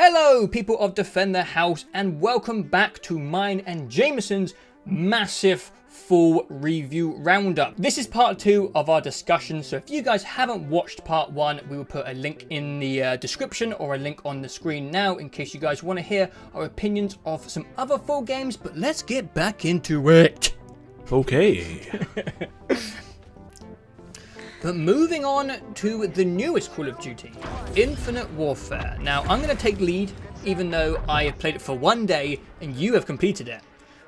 Hello, people of Defend the House, and welcome back to mine and Jameson's massive full review roundup. This is part 2 of our discussion, so if you guys haven't watched part 1, we will put a link in the description or a link on the screen now in case you guys want to hear our opinions of some other full games, but let's get back into it. Okay. But moving on to the newest Call of Duty, Infinite Warfare. Now, I'm going to take lead, even though I have played it for one day and you have completed it.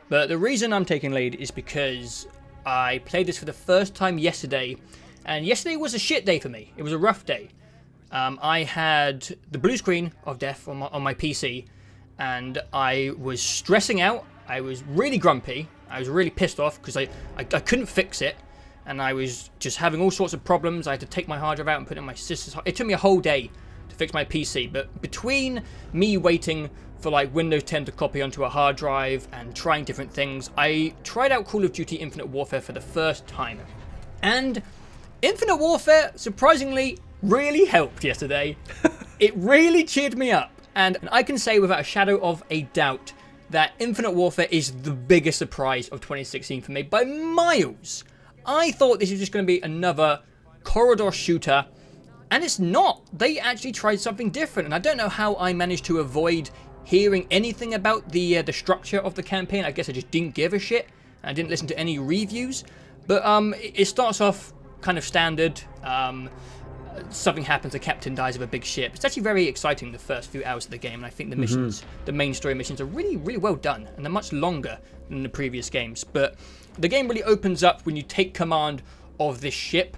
But the reason I'm taking lead is because I played this for the first time yesterday, and yesterday was a shit day for me. It was a rough day. I had the blue screen of death on my PC, and I was stressing out. I was really grumpy. I was really pissed off because I couldn't fix it. And I was just having all sorts of problems. I had to take my hard drive out and put it in my sister's. It took me a whole day to fix my PC. But between me waiting for like Windows 10 to copy onto a hard drive and trying different things, I tried out Call of Duty Infinite Warfare for the first time. And Infinite Warfare, surprisingly, really helped yesterday. It really cheered me up. And I can say without a shadow of a doubt that Infinite Warfare is the biggest surprise of 2016 for me by miles. I thought this was just going to be another corridor shooter, and it's not. They actually tried something different, and I don't know how I managed to avoid hearing anything about the structure of the campaign. I guess I just didn't give a shit. I didn't listen to any reviews, but it starts off kind of standard. Something happens, the captain dies of a big ship. It's actually very exciting the first few hours of the game, and I think the missions, the main story missions, are really, really well done, and they're much longer than the previous games. But the game really opens up when you take command of this ship,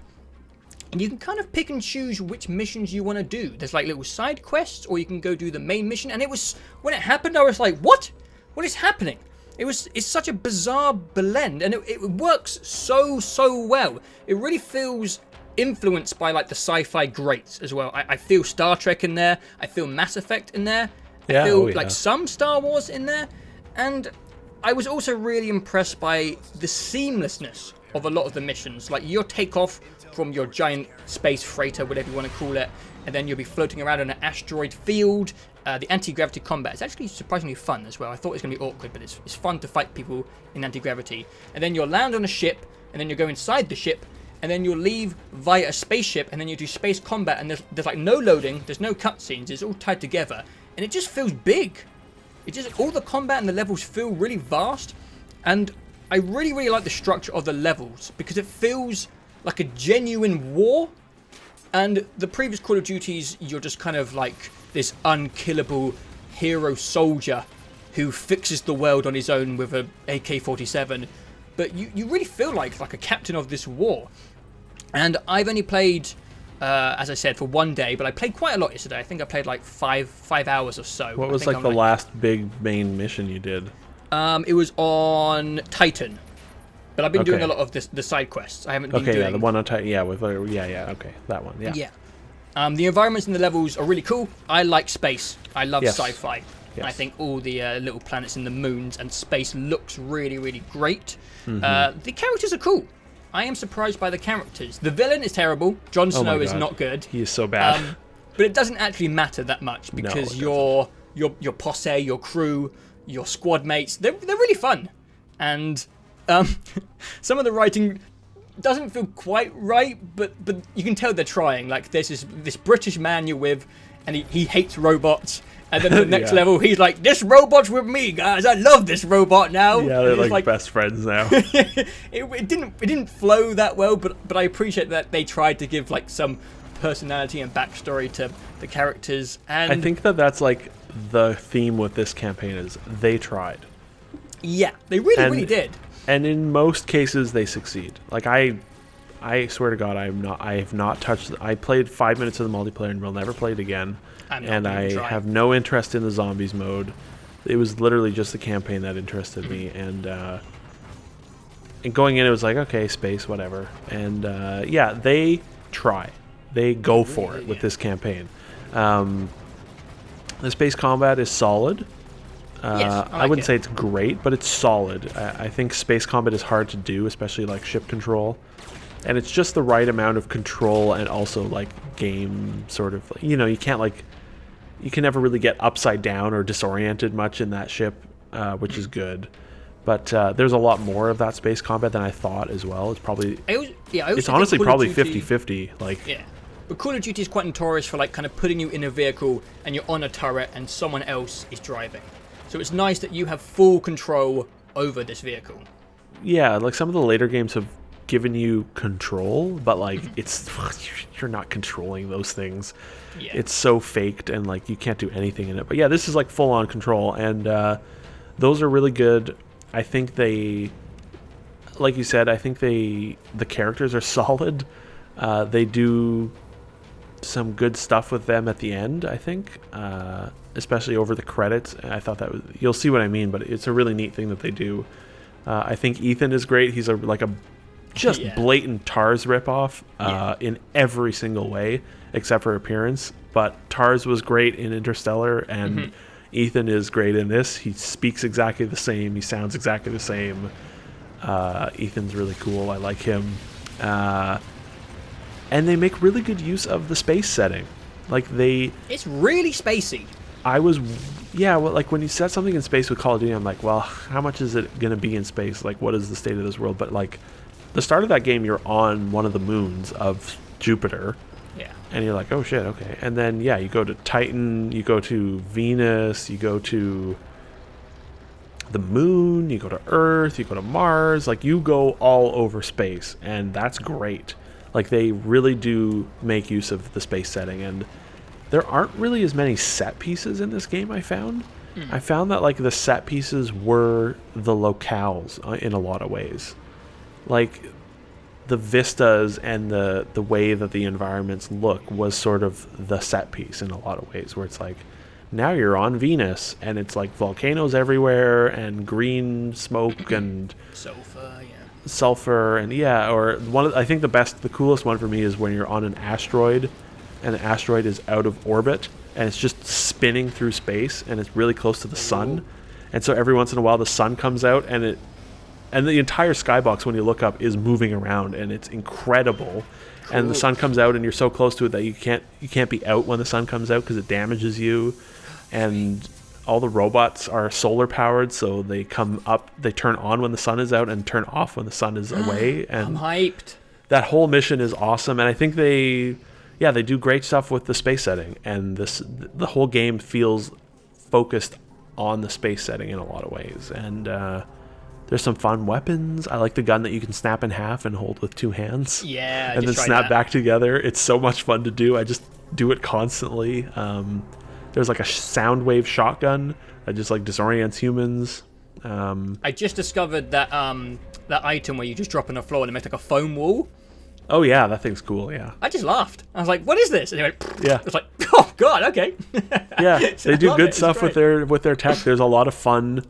and you can kind of pick and choose which missions you want to do. There's like little side quests, or you can go do the main mission. And it was, when it happened, I was like, what? What is happening? It's such a bizarre blend, and it works so well. It really feels influenced by like the sci-fi greats as well. I feel Star Trek in there. I feel Mass Effect in there. I feel like some Star Wars in there. And I was also really impressed by the seamlessness of a lot of the missions. Like your takeoff from your giant space freighter, whatever you want to call it, and then you'll be floating around in an asteroid field. The anti-gravity combat is actually surprisingly fun as well. I thought it was going to be awkward, but it's fun to fight people in anti-gravity. And then you'll land on a ship, and then you'll go inside the ship, and then you'll leave via a spaceship, and then you do space combat, and there's like no loading, there's no cutscenes, it's all tied together, and it just feels big. It just, all the combat and the levels feel really vast, and I really like the structure of the levels because it feels like a genuine war. And the previous Call of Duties, you're just kind of like this unkillable hero soldier who fixes the world on his own with a AK-47, but you really feel like a captain of this war. And I've only played, as I said, for one day, but I played quite a lot yesterday. I think I played like five hours or so. What was like the last big main mission you did? It was on Titan, but I've been doing a lot of the side quests. I haven't been doing... Okay, the one on Titan, okay, that one, yeah. The environments and the levels are really cool. I like space. I love sci-fi. Yes. And I think all the little planets and the moons and space looks really great. The characters are cool. I am surprised by the characters. The villain is terrible. Jon Snow is not good. He is so bad. But it doesn't actually matter that much because your posse, your crew, your squad mates, they're really fun. And some of the writing doesn't feel quite right, but you can tell they're trying. Like there's this British man you're with, and he hates robots. And then the next level, he's like, this robot's with me, guys. I love this robot now. Yeah, they're like best friends now. it didn't flow that well, but I appreciate that they tried to give like some personality and backstory to the characters. And I think that's like the theme with this campaign is they tried. Yeah, they really did. And in most cases, they succeed. Like I swear to God, I have not touched. I played 5 minutes of the multiplayer and will never play it again. And I have no interest in the zombies mode. It was literally just the campaign that interested me, and going in, it was like, okay, space, whatever. And they try, they go for it with this campaign. The space combat is solid. I wouldn't say it's great, but it's solid. I think space combat is hard to do, especially like ship control. And it's just the right amount of control and also like game sort of, you know, you can't like you can never really get upside down or disoriented much in that ship, which is good. But there's a lot more of that space combat than I thought as well. It's probably it's honestly probably 50-50. Like, yeah. But Call of Duty is quite notorious for like kind of putting you in a vehicle and you're on a turret and someone else is driving. So it's nice that you have full control over this vehicle. Yeah, like some of the later games have given you control, but like it's you're not controlling those things. Yeah. It's so faked and like you can't do anything in it. But yeah, this is like full on control, and those are really good. I think they, like you said, I think the characters are solid. They do some good stuff with them at the end, I think, especially over the credits. I thought that was, you'll see what I mean, but it's a really neat thing that they do. I think Ethan is great. He's like a just blatant TARS ripoff in every single way, except for appearance. But TARS was great in Interstellar, and Ethan is great in this. He speaks exactly the same. He sounds exactly the same. Ethan's really cool. I like him. And they make really good use of the space setting. Like it's really spacey. Like when you set something in space with Call of Duty, I'm like, well, how much is it going to be in space? Like, what is the state of this world? But like, the start of that game, you're on one of the moons of Jupiter. Yeah. And you're like, oh shit, okay. And then, yeah, you go to Titan, you go to Venus, you go to the moon, you go to Earth, you go to Mars. Like, you go all over space, and that's great. Like, they really do make use of the space setting, and there aren't really as many set pieces in this game, I found. I found that, like, the set pieces were the locales in a lot of ways. Like, the vistas and the way that the environments look was sort of the set piece in a lot of ways, where it's like, now you're on Venus, and it's like volcanoes everywhere, and green smoke, and sulfur, and I think the coolest one for me is when you're on an asteroid, and the asteroid is out of orbit, and it's just spinning through space, and it's really close to the sun, and so every once in a while the sun comes out, and the entire skybox, when you look up, is moving around, and it's incredible. Cool. And the sun comes out, and you're so close to it that you can't be out when the sun comes out because it damages you. And all the robots are solar powered, so they come up, they turn on when the sun is out and turn off when the sun is away. And I'm hyped. That whole mission is awesome, and I think they do great stuff with the space setting, and the whole game feels focused on the space setting in a lot of ways. And there's some fun weapons. I like the gun that you can snap in half and hold with two hands. Yeah, and then snap back together. It's so much fun to do. I just do it constantly. There's like a sound wave shotgun that just like disorients humans. I just discovered that item where you just drop on the floor and it makes like a foam wall. Oh yeah, that thing's cool. Yeah. I just laughed. I was like, "What is this?" And it went. Yeah. It's like, oh god, okay. Yeah, they do good stuff with their tech. There's a lot of fun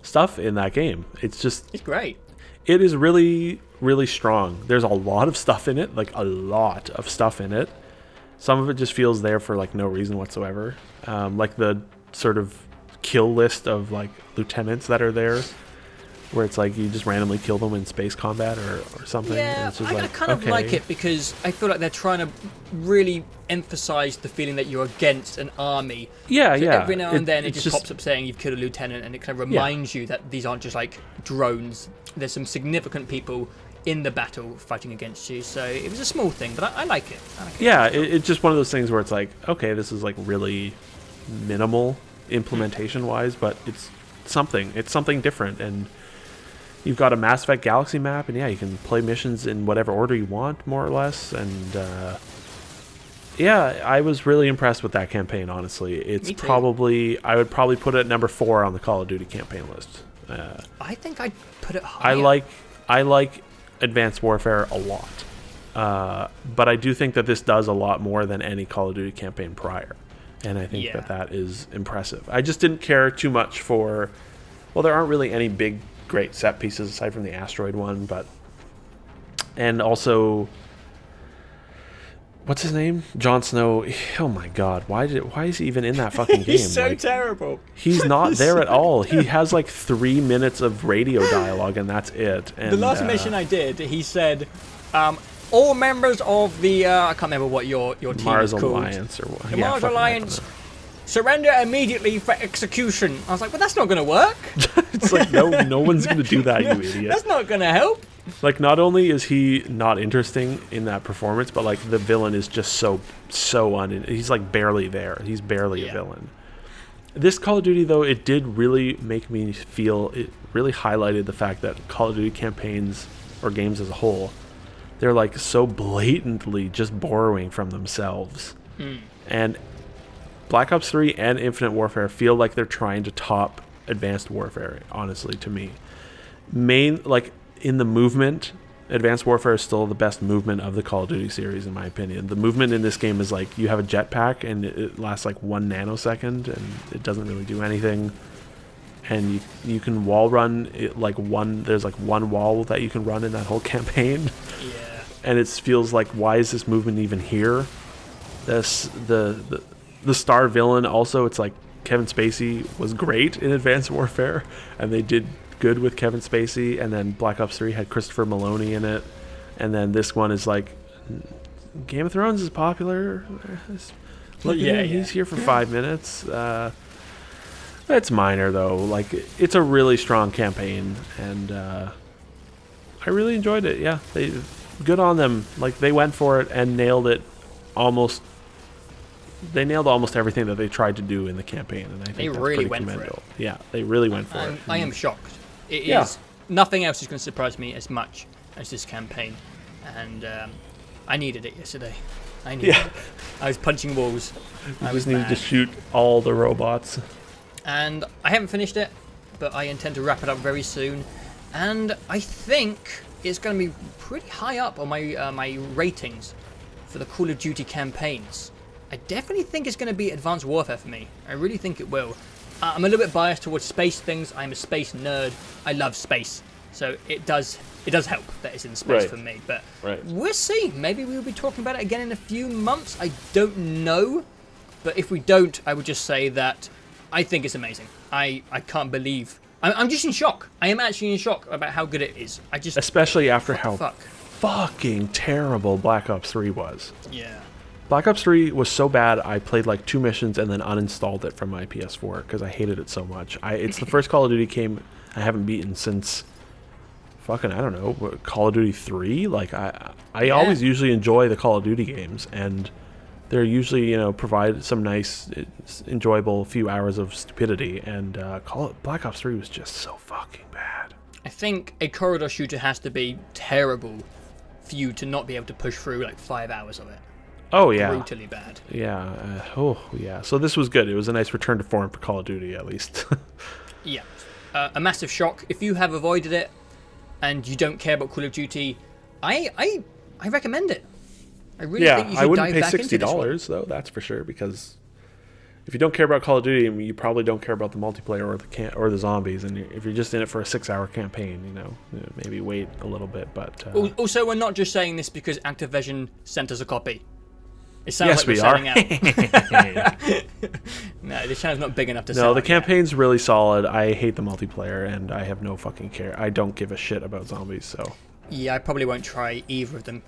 stuff in that game. It's great. It is really, really strong. There's a lot of stuff in it, like a lot of stuff in it. Some of it just feels there for like no reason whatsoever. Like the sort of kill list of like lieutenants that are there, where it's like you just randomly kill them in space combat or something. Yeah, it's just I kind of like it because I feel like they're trying to really emphasize the feeling that you're against an army. Yeah, so yeah. Every now and then it just pops up saying you've killed a lieutenant, and it kind of reminds you that these aren't just like drones. There's some significant people in the battle fighting against you. So it was a small thing, but I like it. It's just one of those things where it's like, okay, this is like really minimal implementation wise, but it's something different. And you've got a Mass Effect Galaxy map, and you can play missions in whatever order you want, more or less. And I was really impressed with that campaign, honestly. I would probably put it at number 4 on the Call of Duty campaign list. I think I'd put it higher. I like Advanced Warfare a lot, but I do think that this does a lot more than any Call of Duty campaign prior, and I think that is impressive. I just didn't care too much for, well, there aren't really any big great set pieces aside from the asteroid one, and also, what's his name? Jon Snow. Oh my god, why is he even in that fucking game? He's so terrible. He's not there at all. He has like 3 minutes of radio dialogue, and that's it. And the last mission I did, he said, all members of the I can't remember what your team Mars is called. Alliance or what? The Mars Alliance surrender immediately for execution. I was like, well, that's not going to work. It's like, no one's going to do that, you idiot. That's not going to help. Like, not only is he not interesting in that performance, but like the villain is just so he's like barely there. He's barely a villain. This Call of Duty, though, it did really make me feel, it really highlighted the fact that Call of Duty campaigns, or games as a whole, they're like so blatantly just borrowing from themselves. And Black Ops 3 and Infinite Warfare feel like they're trying to top Advanced Warfare, honestly, to me. Like, in the movement, Advanced Warfare is still the best movement of the Call of Duty series, in my opinion. The movement in this game is like, you have a jetpack, and it lasts like 1 nanosecond, and it doesn't really do anything. And you can wall run it like there's like one wall that you can run in that whole campaign. Yeah. And it feels like, why is this movement even here? The star villain also, it's like Kevin Spacey was great in Advanced Warfare, and they did good with Kevin Spacey, and then Black Ops 3 had Christopher Maloney in it, and then this one is like, Game of Thrones is popular. Look at him, he's here for 5 minutes. It's minor though. Like, it's a really strong campaign, and I really enjoyed it. Yeah, good on them. Like, they went for it and nailed it almost. They nailed almost everything that they tried to do in the campaign, and I think they that's really pretty went commendable. for it. Yeah, they really went for it. I am shocked. It is nothing else is going to surprise me as much as this campaign, and I needed it yesterday. I needed it. I was punching walls. I just needed to shoot all the robots. And I haven't finished it, but I intend to wrap it up very soon. And I think it's going to be pretty high up on my ratings for the Call of Duty campaigns. I definitely think it's going to be Advanced Warfare for me. I really think it will. I'm a little bit biased towards space things. I'm a space nerd. I love space. So it does help that it's in space for me. But we'll see. Maybe we'll be talking about it again in a few months. I don't know. But if we don't, I would just say that I think it's amazing. I can't believe. I'm just in shock. I am actually in shock about how good it is. Especially after how fucking terrible Black Ops 3 was. Yeah. Black Ops 3 was so bad, I played like 2 missions and then uninstalled it from my PS4 because I hated it so much. It's the first Call of Duty game I haven't beaten since fucking, I don't know, Call of Duty 3? Like, I always usually enjoy the Call of Duty games, and they're usually, provide some nice, enjoyable few hours of stupidity, and Black Ops 3 was just so fucking bad. I think a corridor shooter has to be terrible for you to not be able to push through like 5 hours of it. Oh, yeah. Brutally bad. Yeah. So this was good. It was a nice return to form for Call of Duty, at least. Yeah. A massive shock. If you have avoided it and you don't care about Call of Duty, I recommend it. I really think you should dive back into this one. I wouldn't pay $60, though, that's for sure, because if you don't care about Call of Duty, you probably don't care about the multiplayer or the zombies, and if you're just in it for a 6-hour campaign, maybe wait a little bit, but... Also, we're not just saying this because Activision sent us a copy. It sounds yes, like we're selling out. No, this channel's not big enough to sell. No, the campaign's really solid. I hate the multiplayer, and I have no fucking care. I don't give a shit about zombies, so... Yeah, I probably won't try either of them.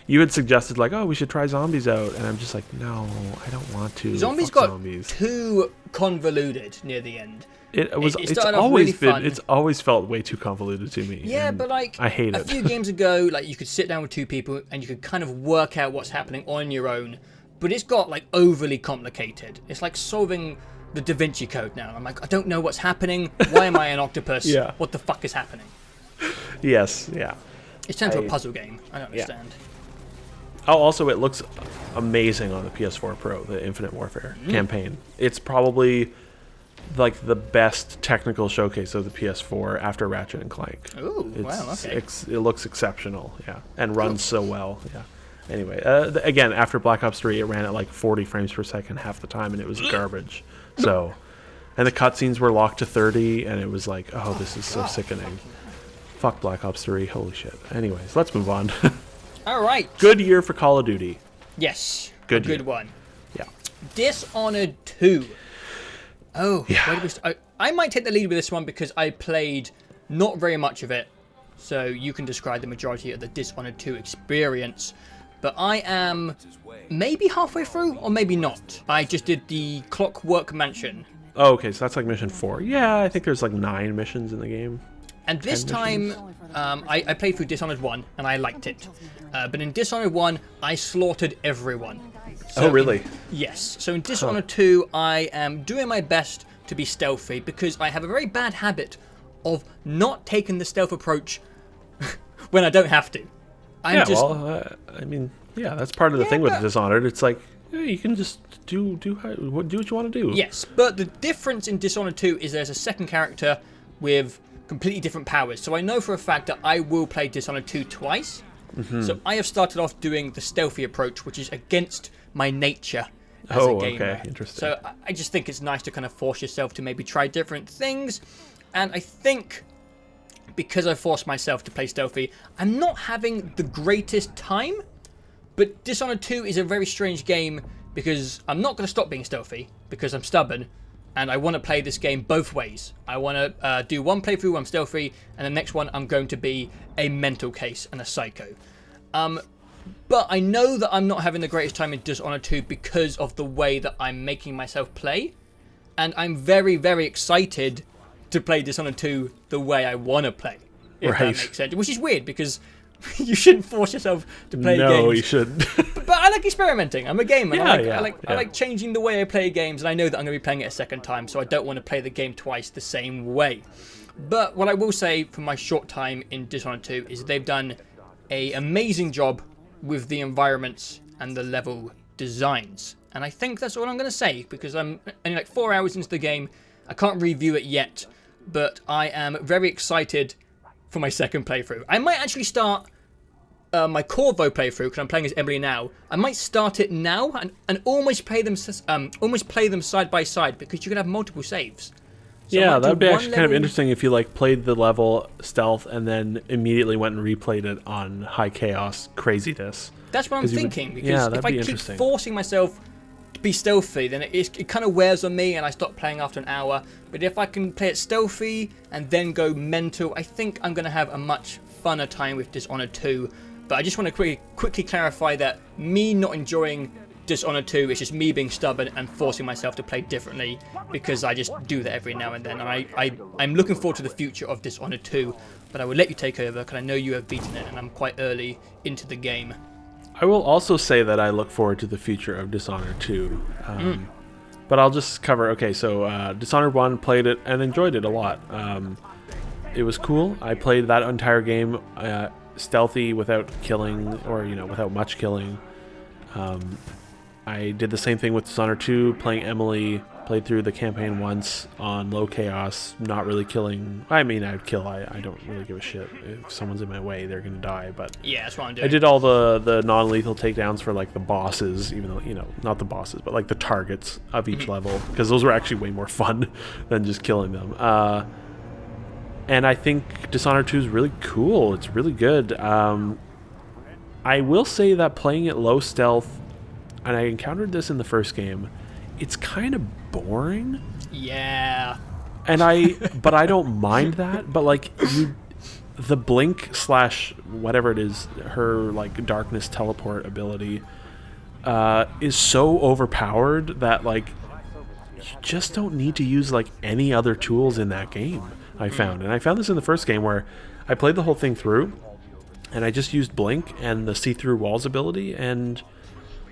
You had suggested, like, we should try zombies out, and I'm just like, no, I don't want to. Zombies got too convoluted near the end. It's always felt way too convoluted to me. Yeah, but like I hate a few games ago, like you could sit down with 2 people and you could kind of work out what's happening on your own. But it's got like overly complicated. It's like solving the Da Vinci Code now. I'm like, I don't know what's happening. Why am I an octopus? Yeah. What the fuck is happening? Yes, yeah. It's turned to a puzzle game. I don't understand. Oh, also, it looks amazing on the PS4 Pro, the Infinite Warfare campaign. It's probably like the best technical showcase of the PS4 after Ratchet and Clank. Ooh, wow, okay. It looks exceptional, yeah, and runs so well, yeah. Anyway, again, after Black Ops 3, it ran at like 40 frames per second half the time, and it was garbage. So, and the cutscenes were locked to 30, and it was like, this is so sickening. Fuck Black Ops 3, holy shit. Anyways, let's move on. All right. Good year for Call of Duty. Yes. Good one. Yeah. Dishonored 2. Oh, yeah. Where did we I might take the lead with this one because I played not very much of it, so you can describe the majority of the Dishonored 2 experience. but I am maybe halfway through, or maybe not. I just did the Clockwork Mansion. Oh, okay, so that's like mission 4. Yeah, I think there's like 9 missions in the game. And this time, I played through Dishonored 1, and I liked it. But in Dishonored 1, I slaughtered everyone. So oh, really? Yes. So in Dishonored 2, I am doing my best to be stealthy, because I have a very bad habit of not taking the stealth approach when I don't have to. I mean, yeah, that's part of the thing with Dishonored. It's like, yeah, you can just do what you want to do. Yes, but the difference in Dishonored 2 is there's a second character with completely different powers. So I know for a fact that I will play Dishonored 2 twice. So I have started off doing the stealthy approach, which is against my nature as a gamer. Okay, interesting. So I just think it's nice to kind of force yourself to maybe try different things. And I think because I forced myself to play stealthy, I'm not having the greatest time. But Dishonored 2 is a very strange game because I'm not going to stop being stealthy because I'm stubborn. And I want to play this game both ways. I want to do one playthrough where I'm stealthy, and the next one I'm going to be a mental case and a psycho. But I know that I'm not having the greatest time in Dishonored 2 because of the way that I'm making myself play. And I'm very, very excited to play Dishonored 2 the way I want to play. If that makes sense. Which is weird because you shouldn't force yourself to play games. No, you shouldn't. But I like experimenting. I'm a gamer. Yeah, I like changing the way I play games, and I know that I'm going to be playing it a second time, so I don't want to play the game twice the same way. But what I will say from my short time in Dishonored 2 is they've done an amazing job with the environments and the level designs. And I think that's all I'm going to say, because I'm only like 4 hours into the game. I can't review it yet, but I am very excited for my second playthrough. I might actually start my Corvo playthrough, because I'm playing as Emily now. I might start it now and almost play them side by side, because you can have multiple saves. So yeah, that'd be actually kind of interesting if you like played the level stealth and then immediately went and replayed it on high chaos craziness. That's what I'm thinking, because if I keep forcing myself to be stealthy, then it kind of wears on me and I stop playing after an hour. But if I can play it stealthy and then go mental, I think I'm going to have a much funner time with Dishonored 2. But I just want to quickly clarify that me not enjoying Dishonored 2 is just me being stubborn and forcing myself to play differently, because I just do that every now and then. And I'm looking forward to the future of Dishonored 2, but I will let you take over because I know you have beaten it and I'm quite early into the game. I will also say that I look forward to the future of Dishonored 2. But I'll just cover, okay, so Dishonored 1, played it and enjoyed it a lot. It was cool. I played that entire game stealthy without killing, or without much killing. I did the same thing with Dishonored 2, playing Emily, played through the campaign once on low chaos, not really killing. I mean, I'd kill, I don't really give a shit. If someone's in my way, they're gonna die, but yeah, that's what I'm doing. I did all the non-lethal takedowns for like the bosses, even though, not the bosses, but like the targets of each level, because those were actually way more fun than just killing them. And I think Dishonored 2 is really cool. It's really good. I will say that playing it low stealth, and I encountered this in the first game, it's kind of boring. Yeah. And but I don't mind that. But like the blink / whatever it is, her like darkness teleport ability is so overpowered that like you just don't need to use like any other tools in that game. I found this in the first game where I played the whole thing through, and I just used blink and the see-through walls ability and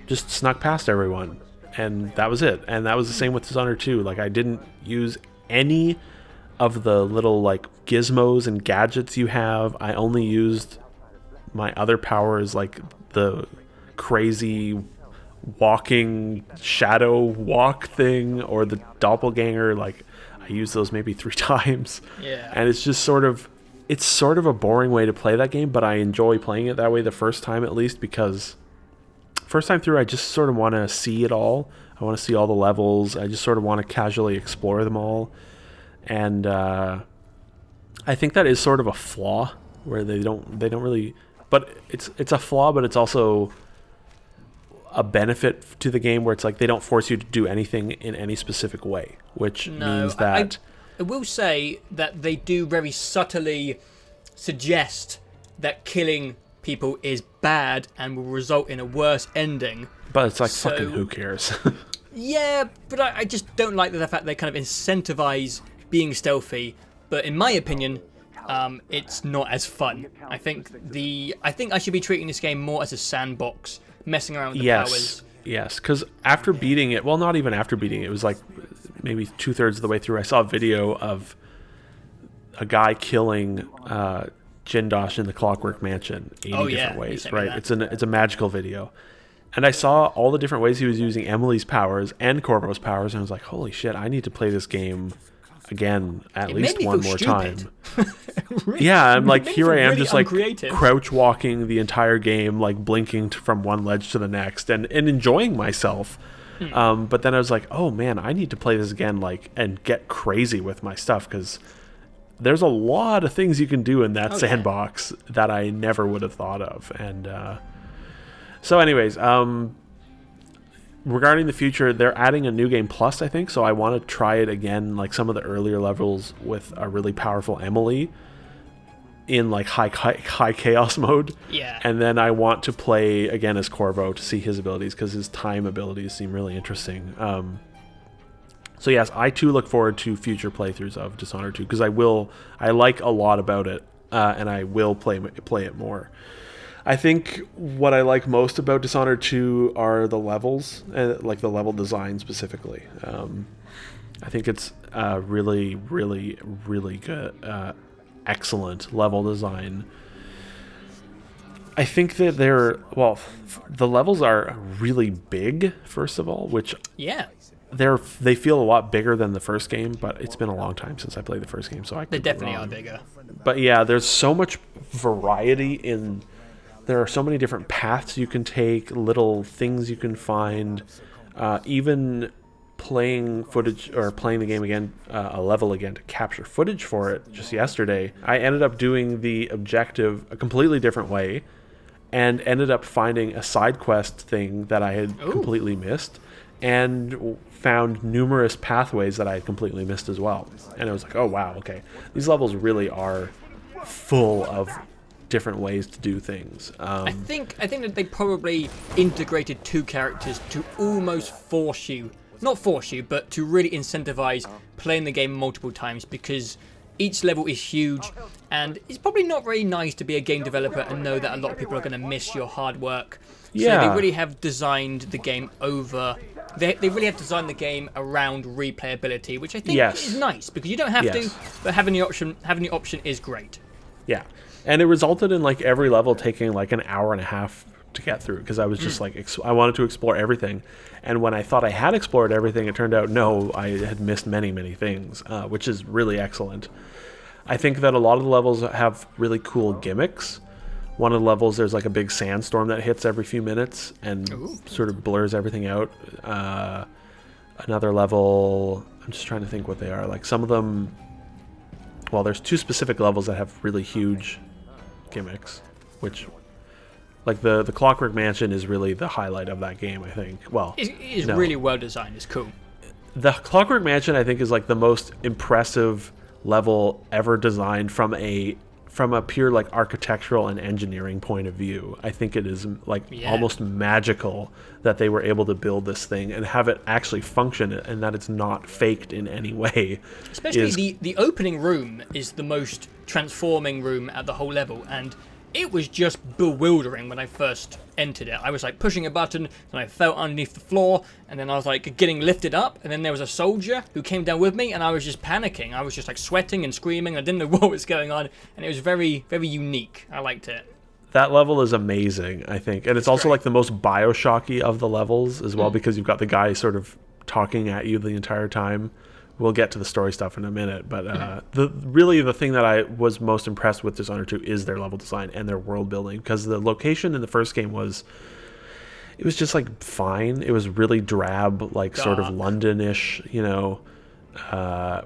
just snuck past everyone, and that was it. And that was the same with Dishonored 2. Like, I didn't use any of the little like gizmos and gadgets you have. I only used my other powers, like the crazy walking shadow walk thing or the doppelganger. Like, I used those maybe 3 times. Yeah. And it's just sort of a boring way to play that game, but I enjoy playing it that way the first time, at least, because first time through I just sort of want to see it all. I want to see all the levels. I just sort of want to casually explore them all. And I think that is sort of a flaw where they don't really, but it's a flaw, but it's also a benefit to the game where it's like they don't force you to do anything in any specific way, which means that I will say that they do very subtly suggest that killing people is bad and will result in a worse ending. But it's like, fucking who cares? Yeah, but I just don't like the fact they kind of incentivize being stealthy. But in my opinion, it's not as fun. I think I should be treating this game more as a sandbox, messing around with the powers. Yes, because after beating it, well, not even after beating it, it was like maybe 2/3 of the way through, I saw a video of a guy killing Jindosh in the Clockwork Mansion 80 different ways, right? It's a magical video. And I saw all the different ways he was using Emily's powers and Corvo's powers, and I was like, holy shit, I need to play this game again at least one more time. Really, yeah, I'm like, here I am really just like crouch walking the entire game, like blinking from one ledge to the next and enjoying myself. But then I was like, oh man, I need to play this again, like, and get crazy with my stuff, because there's a lot of things you can do in that sandbox that I never would have thought of. And so anyways, regarding the future, they're adding a new game plus, I think, so I want to try it again, like some of the earlier levels with a really powerful Emily in like high chaos mode. Yeah. And then I want to play again as Corvo to see his abilities, because his time abilities seem really interesting. So yes, I too look forward to future playthroughs of Dishonored 2, because I like a lot about it, and I will play it more. I think what I like most about Dishonored 2 are the levels, like the level design specifically. I think it's really, really, really good, excellent level design. I think that the levels are really big, first of all, which they feel a lot bigger than the first game, but it's been a long time since I played the first game, so they definitely are bigger. But yeah, there's so much variety in. There are so many different paths you can take, little things you can find. Even playing footage or playing the game again, a level again to capture footage for it just yesterday, I ended up doing the objective a completely different way and ended up finding a side quest thing that I had completely missed, and found numerous pathways that I had completely missed as well. And I was like, oh wow, okay. These levels really are full of different ways to do things. I think that they probably integrated two characters to almost not force you, but to really incentivize playing the game multiple times, because each level is huge, and it's probably not very nice to be a game developer and know that a lot of people are going to miss your hard work. So they really have designed the game they really have designed the game around replayability, which I think is nice, because you don't have to, but having the option is great. Yeah. And it resulted in like every level taking like an hour and a half to get through, because I was just like, I wanted to explore everything. And when I thought I had explored everything, it turned out, no, I had missed many, many things, which is really excellent. I think that a lot of the levels have really cool gimmicks. One of the levels, there's like a big sandstorm that hits every few minutes and sort of blurs everything out. Another level, I'm just trying to think what they are. Like some of them, well, there's two specific levels that have really huge gimmicks, which, like the Clockwork Mansion is really the highlight of that game, I think. Well, it is really well designed. It's cool. The Clockwork Mansion, I think, is like the most impressive level ever designed from a pure like architectural and engineering point of view. I think it is like almost magical that they were able to build this thing and have it actually function, and that it's not faked in any way. Especially the opening room is the most transforming room at the whole level, and it was just bewildering when I first entered it. I was like pushing a button, and I felt underneath the floor, and then I was like getting lifted up, and then there was a soldier who came down with me, and I was just panicking. I was just like sweating and screaming. I didn't know what was going on, and it was very, very unique. I liked it. That level is amazing, I think. And it's also like the most Bioshocky of the levels as well, because you've got the guy sort of talking at you the entire time. We'll get to the story stuff in a minute, but the thing that I was most impressed with Dishonored 2 is their level design and their world building, because the location in the first game was just like fine. It was really drab, like sort of London-ish,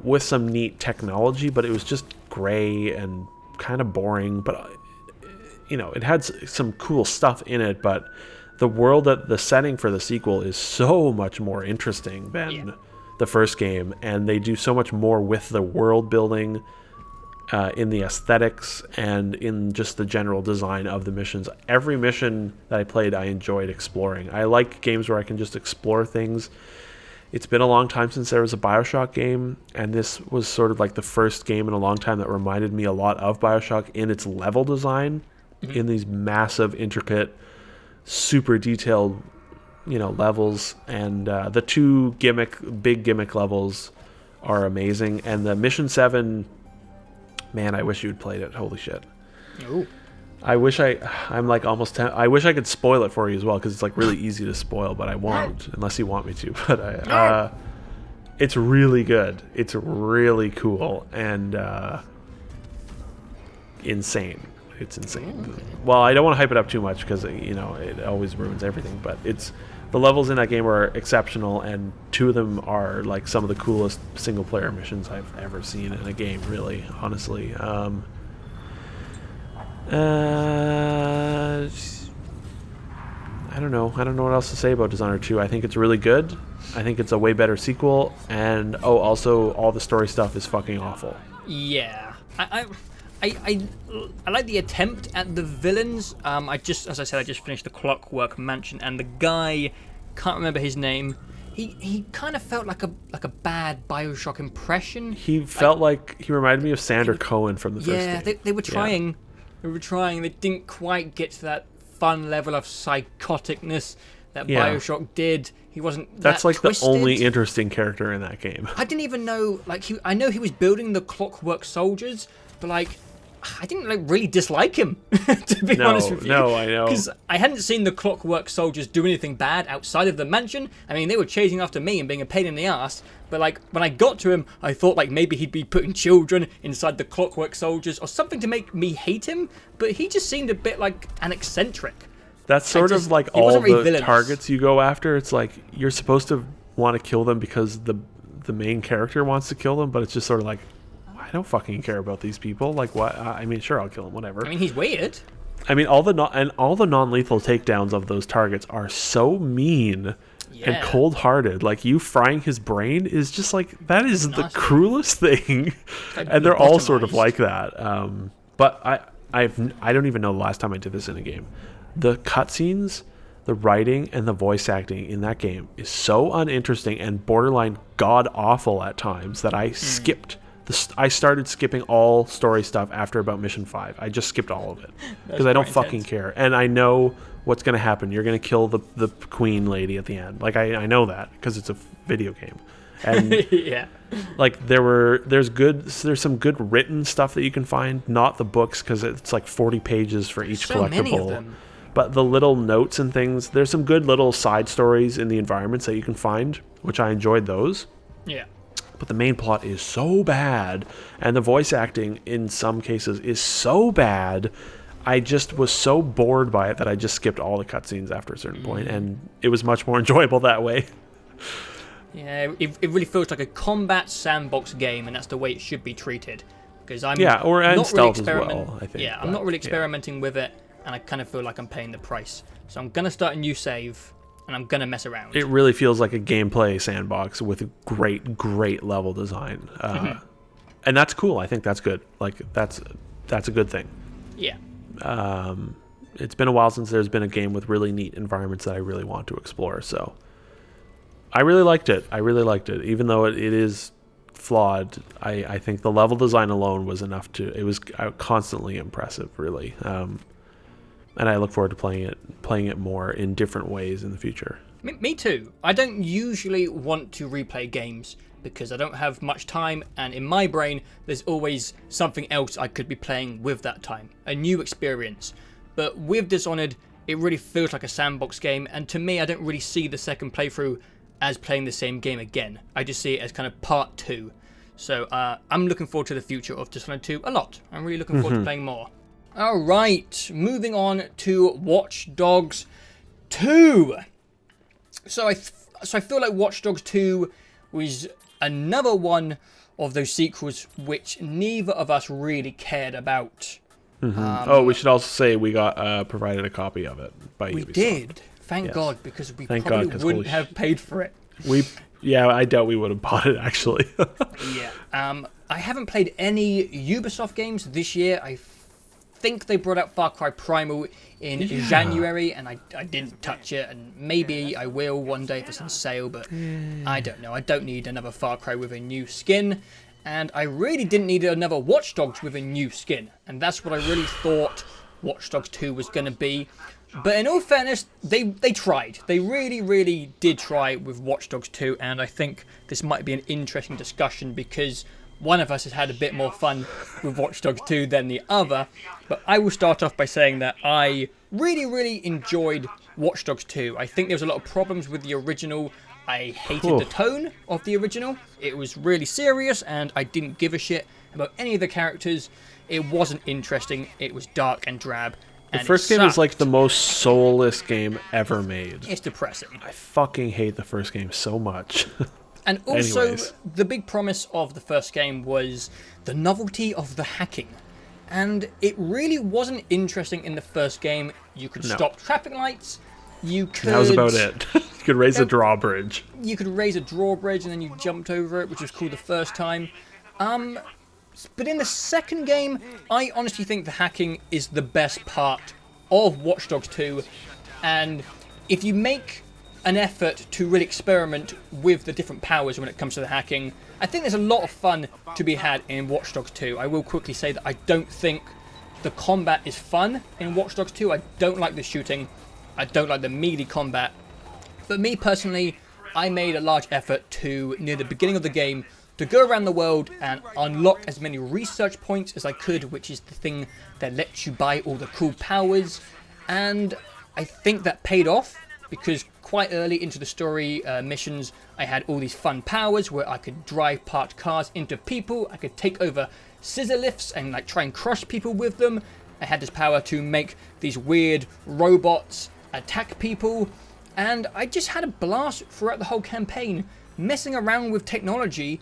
with some neat technology, but it was just gray and kind of boring. But it had some cool stuff in it, but the setting for the sequel is so much more interesting than the first game, and they do so much more with the world building in the aesthetics and in just the general design of the missions. Every mission that I played, I enjoyed exploring. I like games where I can just explore things. It's been a long time since there was a BioShock game, and this was sort of like the first game in a long time that reminded me a lot of BioShock in its level design, in these massive, intricate, super detailed, levels. And the two big gimmick levels are amazing. And the Mission 7, man, I wish you'd played it. Holy shit. Ooh. I wish I'm like almost I wish I could spoil it for you as well, because it's like really easy to spoil, but I won't unless you want me to. But it's really good. It's really cool and insane. It's insane. Okay. Well, I don't want to hype it up too much because it always ruins everything. But the levels in that game are exceptional, and two of them are like some of the coolest single player missions I've ever seen in a game. Really, honestly. I don't know. I don't know what else to say about Dishonored 2. I think it's really good. I think it's a way better sequel. And also all the story stuff is fucking awful. Yeah, I like the attempt at the villains. As I said, I just finished the Clockwork Mansion, and the guy, can't remember his name. He kind of felt like a bad BioShock impression. He felt like he reminded me of Sander Cohen from the first game. Yeah, they were trying. Yeah. They were trying. They didn't quite get to that fun level of psychoticness that BioShock did. He wasn't. That's like twisted. The only interesting character in that game. I didn't even know. I know he was building the Clockwork Soldiers, but I didn't really dislike him. To be honest with you. No, I know. Because I hadn't seen the Clockwork Soldiers do anything bad outside of the mansion. I mean, they were chasing after me and being a pain in the ass. But when I got to him, I thought maybe he'd be putting children inside the Clockwork Soldiers or something to make me hate him. But he just seemed a bit like an eccentric. That's sort of like all the targets you go after. It's like you're supposed to want to kill them because the main character wants to kill them, but it's just sort of like, I don't fucking care about these people. Like, what? I mean, sure, I'll kill him, whatever. I mean, he's weird. I mean, all the non-lethal takedowns of those targets are so mean and cold-hearted. Like, you frying his brain is just like, that is the cruelest thing. And they're all sort of like that. But I don't even know the last time I did this in a game. The cutscenes, the writing, and the voice acting in that game is so uninteresting and borderline god-awful at times that I skipped. I started skipping all story stuff after about Mission 5. I just skipped all of it because I don't fucking care. And I know what's going to happen. You're going to kill the queen lady at the end. Like, I know that because it's a video game. And yeah. Like, there's some good written stuff that you can find, not the books, because it's like 40 pages for each collectible. Many of them. But the little notes and things, there's some good little side stories in the environments that you can find, which I enjoyed those. Yeah. But the main plot is so bad, and the voice acting in some cases is so bad. I just was so bored by it that I just skipped all the cutscenes after a certain point, and it was much more enjoyable that way. Yeah, it really feels like a combat sandbox game, and that's the way it should be treated. Because I'm or not stealth really as well, I think. Yeah, I'm not really experimenting with it, and I kind of feel like I'm paying the price. So I'm gonna start a new save, and I'm gonna mess around. It really feels like a gameplay sandbox with a great level design, and that's cool. I think that's good. Like, that's a good thing. Yeah. It's been a while since there's been a game with really neat environments that I really want to explore. So I really liked it. Even though it is flawed, I think the level design alone was enough it was constantly impressive, really. And I look forward to playing it more in different ways in the future. Me too. I don't usually want to replay games because I don't have much time, and in my brain there's always something else I could be playing with that time, a new experience. But with Dishonored, it really feels like a sandbox game, and to me I don't really see the second playthrough as playing the same game again. I just see it as kind of part 2. So I'm looking forward to the future of Dishonored 2 a lot. I'm really looking forward to playing more. Alright, moving on to Watch Dogs 2. So I feel like Watch Dogs 2 was another one of those sequels which neither of us really cared about. We should also say we got provided a copy of it by Ubisoft. We did. Thank God, because we probably wouldn't have paid for it. Yeah, I doubt we would have bought it, actually. Yeah. I haven't played any Ubisoft games this year. I think they brought out Far Cry Primal in January, and I didn't touch it, and maybe I will one day if it's on sale, but I don't know. I don't need another Far Cry with a new skin, and I really didn't need another Watch Dogs with a new skin, and that's what I really thought Watch Dogs 2 was going to be. But in all fairness, they tried. They really, really did try with Watch Dogs 2, and I think this might be an interesting discussion because one of us has had a bit more fun with Watch Dogs 2 than the other. But I will start off by saying that I really, really enjoyed Watch Dogs 2. I think there was a lot of problems with the original. I hated the tone of the original. It was really serious, and I didn't give a shit about any of the characters. It wasn't interesting. It was dark and drab. The first game is like the most soulless game ever made. It's depressing. I fucking hate the first game so much. And also, the big promise of the first game was the novelty of the hacking. And it really wasn't interesting in the first game. You could stop traffic lights. You could... That was about it. You could raise a drawbridge. You could raise a drawbridge and then you jumped over it, which was cool the first time. But in the second game, I honestly think the hacking is the best part of Watch Dogs 2. And if you make an effort to really experiment with the different powers when it comes to the hacking, I think there's a lot of fun to be had in Watch Dogs 2. I will quickly say that I don't think the combat is fun in Watch Dogs 2. I don't like the shooting. I don't like the melee combat. But me personally, I made a large effort to, near the beginning of the game, to go around the world and unlock as many research points as I could, which is the thing that lets you buy all the cool powers. And I think that paid off, because quite early into the story missions, I had all these fun powers where I could drive parked cars into people, I could take over scissor lifts and like try and crush people with them. I had this power to make these weird robots attack people, and I just had a blast throughout the whole campaign, messing around with technology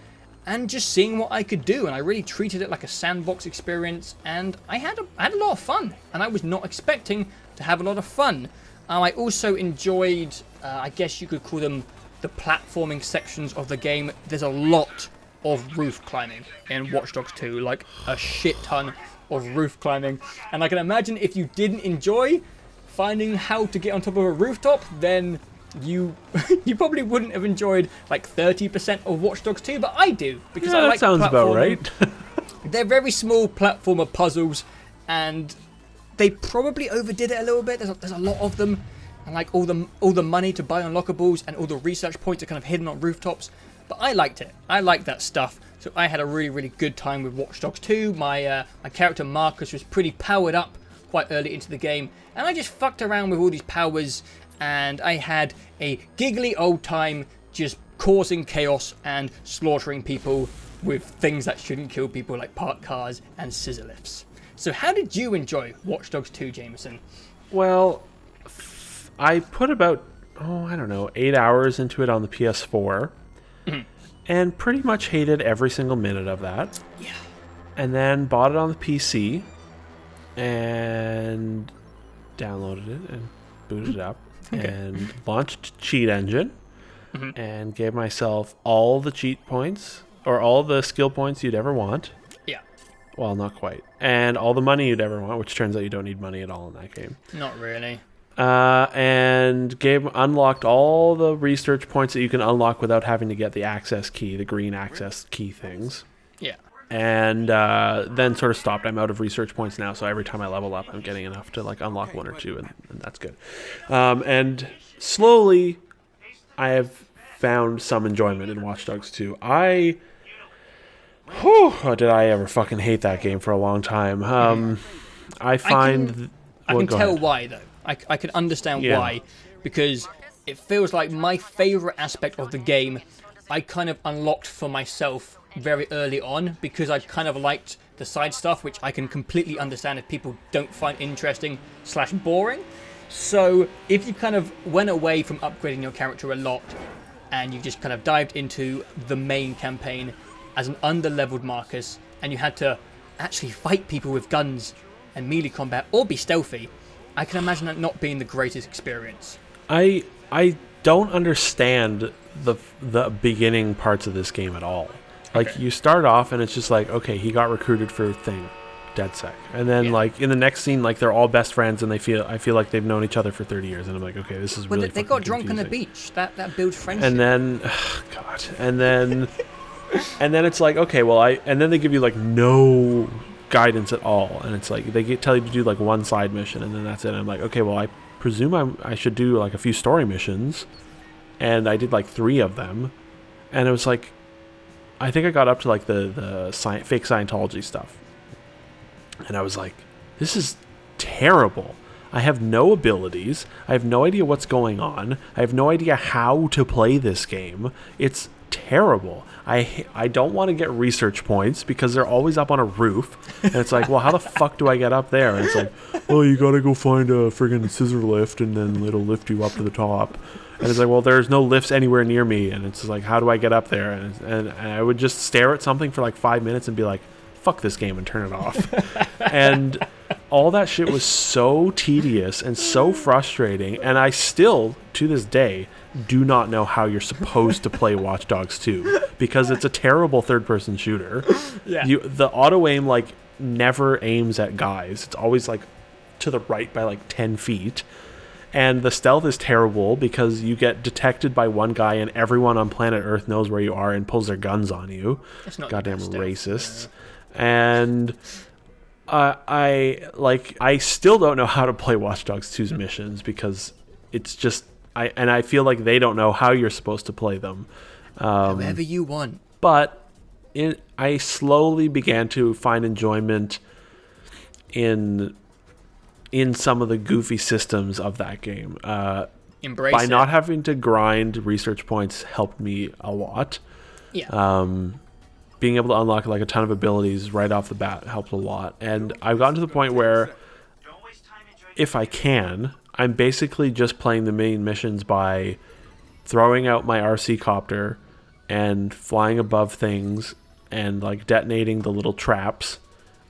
and just seeing what I could do. And I really treated it like a sandbox experience, and I had a lot of fun, and I was not expecting to have a lot of fun. I also enjoyed, I guess you could call them the platforming sections of the game. There's a lot of roof climbing in Watch Dogs 2, like a shit ton of roof climbing. And I can imagine if you didn't enjoy finding how to get on top of a rooftop, then you probably wouldn't have enjoyed like 30% of Watch Dogs 2, but I do, because I like that sounds about right. They're very small platformer puzzles, and they probably overdid it a little bit. There's a lot of them, and like all the money to buy unlockables and all the research points are kind of hidden on rooftops. But I liked it. I liked that stuff. So I had a really, really good time with Watch Dogs 2. My character Marcus was pretty powered up quite early into the game, and I just fucked around with all these powers, and I had a giggly old time just causing chaos and slaughtering people with things that shouldn't kill people, like parked cars and scissor lifts. So how did you enjoy Watch Dogs 2, Jameson? Well, I put about, 8 hours into it on the PS4, and pretty much hated every single minute of that. Yeah. And then bought it on the PC, and downloaded it, and booted it up, and launched Cheat Engine, and gave myself all the cheat points, or all the skill points you'd ever want. Yeah. Well, not quite. And all the money you'd ever want, which turns out you don't need money at all in that game. Not really. And unlocked all the research points that you can unlock without having to get the access key, the green access key things. Yeah. And then sort of stopped. I'm out of research points now, so every time I level up, I'm getting enough to like unlock one or two, and that's good. And slowly, I have found some enjoyment in Watch Dogs 2. Did I ever fucking hate that game for a long time. I can tell why, though. I can understand why, because it feels like my favorite aspect of the game I kind of unlocked for myself very early on, because I kind of liked the side stuff, which I can completely understand if people don't find interesting / boring. So if you kind of went away from upgrading your character a lot and you just kind of dived into the main campaign as an under-leveled Marcus, and you had to actually fight people with guns and melee combat or be stealthy, I can imagine that not being the greatest experience. I don't understand the beginning parts of this game at all. Like, Okay. you start off and it's just like, okay, he got recruited for thing, DedSec, and then like in the next scene, like they're all best friends and I feel like they've known each other for 30 years, and I'm like, okay, this is really they got drunk on the confusing. beach. That builds friendship. And then, God, and then it's like, okay, well, and then they give you like no guidance at all, and it's like they tell you to do like one side mission, and then that's it. And I'm like, okay, well, I presume I should do like a few story missions, and I did like 3 of them, and it was like, I think I got up to like the fake Scientology stuff, and I was like, this is terrible. I have no abilities. I have no idea what's going on. I have no idea how to play this game. It's terrible. I don't want to get research points because they're always up on a roof, and it's like, well, how the fuck do I get up there? And it's like, well, you gotta go find a friggin' scissor lift, and then it'll lift you up to the top. And it's like, well, there's no lifts anywhere near me, and it's like, how do I get up there? And I would just stare at something for like 5 minutes and be like, fuck this game, and turn it off. And all that shit was so tedious and so frustrating, and I still, to this day, do not know how you're supposed to play Watch Dogs 2, because it's a terrible third-person shooter. Yeah. The auto-aim, like, never aims at guys. It's always, like, to the right by, like, 10 feet. And the stealth is terrible because you get detected by one guy and everyone on planet Earth knows where you are and pulls their guns on you. It's not Goddamn the best racists. And I still don't know how to play Watch Dogs 2's missions because it's just I feel like they don't know how you're supposed to play them. However you want. But I slowly began to find enjoyment in some of the goofy systems of that game. Embrace by it. not having to grind research points helped me a lot. Yeah. Being able to unlock like a ton of abilities right off the bat helped a lot. And I've gotten to the point where, if I can, I'm basically just playing the main missions by throwing out my RC copter and flying above things and like detonating the little traps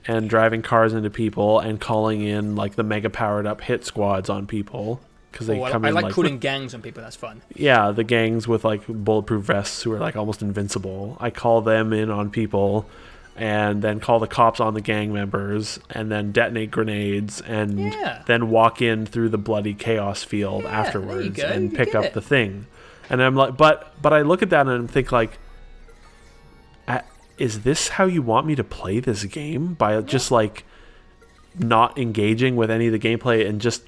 and driving cars into people and calling in like the mega powered up hit squads on people because they come I in like calling gangs on people. That's fun. Yeah, the gangs with like bulletproof vests who are like almost invincible. I call them in on people and then call the cops on the gang members and then detonate grenades and then walk in through the bloody chaos field afterwards and pick up the thing. And I'm like, but I look at that and think like, is this how you want me to play this game? By just like not engaging with any of the gameplay and just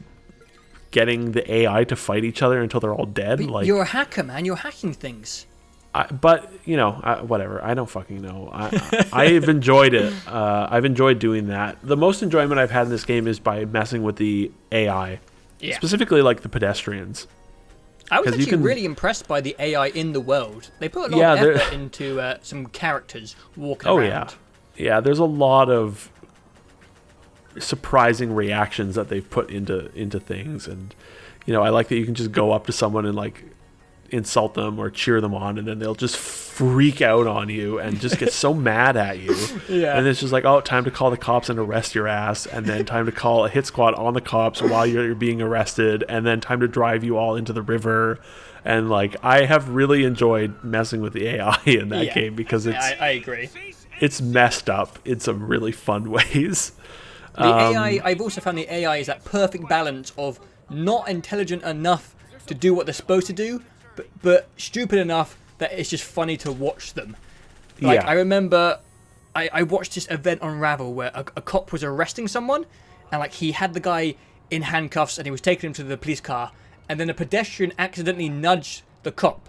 getting the AI to fight each other until they're all dead? But like, you're a hacker, man. You're hacking things. But you know, whatever. I don't fucking know. I've enjoyed it. I've enjoyed doing that. The most enjoyment I've had in this game is by messing with the AI, specifically like the pedestrians. I was actually really impressed by the AI in the world. They put a lot of effort into some characters walking around. Yeah. There's a lot of surprising reactions that they've put into things, and you know, I like that you can just go up to someone and like insult them or cheer them on, and then they'll just freak out on you and just get so mad at you. And it's just like, oh, time to call the cops and arrest your ass, and then time to call a hit squad on the cops while you're being arrested, and then time to drive you all into the river. And like, I have really enjoyed messing with the AI in that game because it's I agree. It's messed up in some really fun ways. The AI, I've also found the AI is that perfect balance of not intelligent enough to do what they're supposed to do, but stupid enough that it's just funny to watch them. Like, I remember I watched this event on Ravel where a cop was arresting someone, and like he had the guy in handcuffs and he was taking him to the police car, and then a pedestrian accidentally nudged the cop.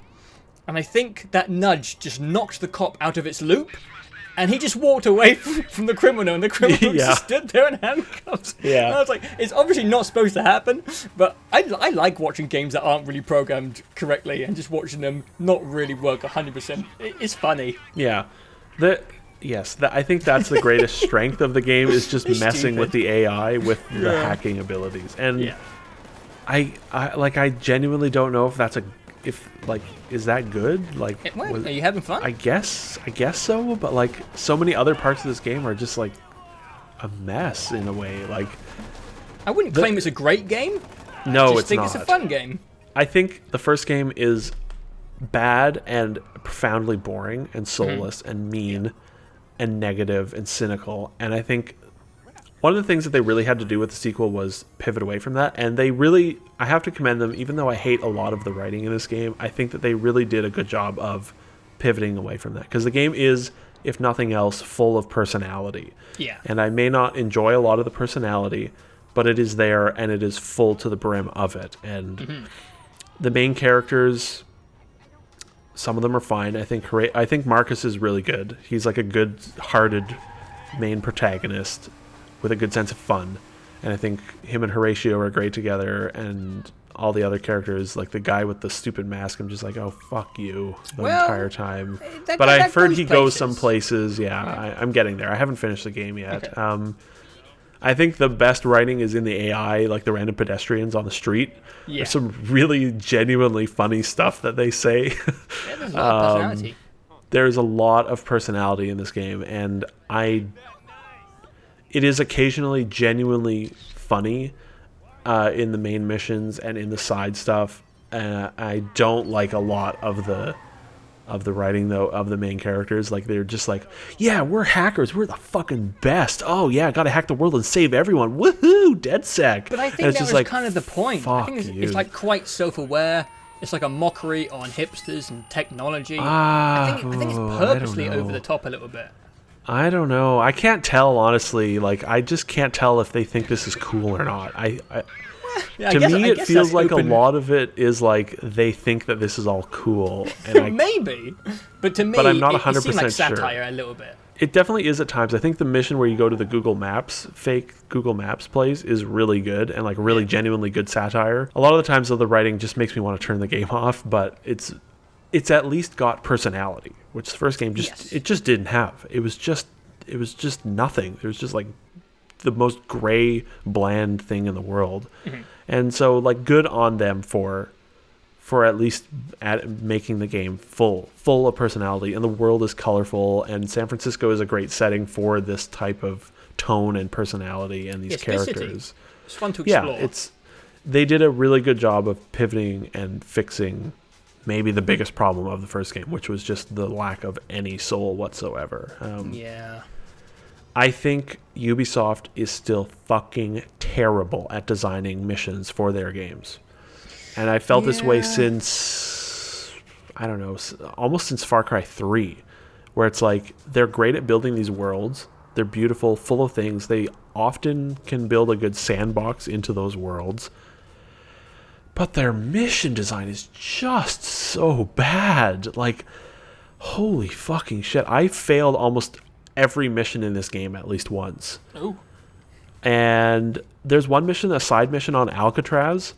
And I think that nudge just knocked the cop out of its loop, and he just walked away from the criminal, and the criminal just stood there in handcuffs. And I was like, it's obviously not supposed to happen, but I like watching games that aren't really programmed correctly and just watching them not really work 100%. It's funny. Yeah. I think that's the greatest strength of the game is just messing with the AI with the hacking abilities. And I genuinely don't know if that's is that good? Like, are you having fun? I guess so, but like so many other parts of this game are just like a mess in a way. Like, I wouldn't claim it's a great game. No, I just think it's a fun game. I think the first game is bad and profoundly boring and soulless and mean and negative and cynical. And I think one of the things that they really had to do with the sequel was pivot away from that. And they really, I have to commend them, even though I hate a lot of the writing in this game, I think that they really did a good job of pivoting away from that. Because the game is, if nothing else, full of personality. Yeah. And I may not enjoy a lot of the personality, but it is there and it is full to the brim of it. And the main characters, some of them are fine. I think Marcus is really good. He's like a good-hearted main protagonist with a good sense of fun. And I think him and Horatio are great together, and all the other characters, like the guy with the stupid mask, I'm just like, oh, fuck you the entire time. But I've heard he goes some places. Yeah, I'm getting there. I haven't finished the game yet. Okay. I think the best writing is in the AI, like the random pedestrians on the street. Yeah. There's some really genuinely funny stuff that they say. Yeah, there's a lot of personality. There's a lot of personality in this game, and it is occasionally genuinely funny in the main missions and in the side stuff. I don't like a lot of the writing, though, of the main characters. Like, they're just like, yeah, we're hackers, we're the fucking best, oh yeah, gotta hack the world and save everyone, woohoo, DedSec. But I think that was like, kind of the point. I think it's like quite self-aware. It's like a mockery on hipsters and technology. I think it's purposely over the top a little bit. I don't know. I can't tell, honestly. Like, I just can't tell if they think this is cool or not. To me, it feels like a lot of it is like they think that this is all cool. And maybe, but to me, I'm not 100% sure. Like satire a little bit. It definitely is at times. I think the mission where you go to the Google Maps, fake Google Maps place, is really good and like really genuinely good satire. A lot of the times, though, the writing just makes me want to turn the game off. But it's at least got personality, which the first game it just didn't have. It was just nothing. It was just like the most gray, bland thing in the world. And so, like, good on them for at least making the game full of personality, and the world is colorful, and San Francisco is a great setting for this type of tone and personality and these characters. It's fun to explore. Yeah, they did a really good job of pivoting and fixing maybe the biggest problem of the first game, which was just the lack of any soul whatsoever. I think Ubisoft is still fucking terrible at designing missions for their games. And I felt this way since, I don't know, almost since Far Cry 3, where it's like they're great at building these worlds. They're beautiful, full of things. They often can build a good sandbox into those worlds. But their mission design is just so bad. Like, holy fucking shit. I failed almost every mission in this game at least once. Oh. And there's one mission, a side mission on Alcatraz.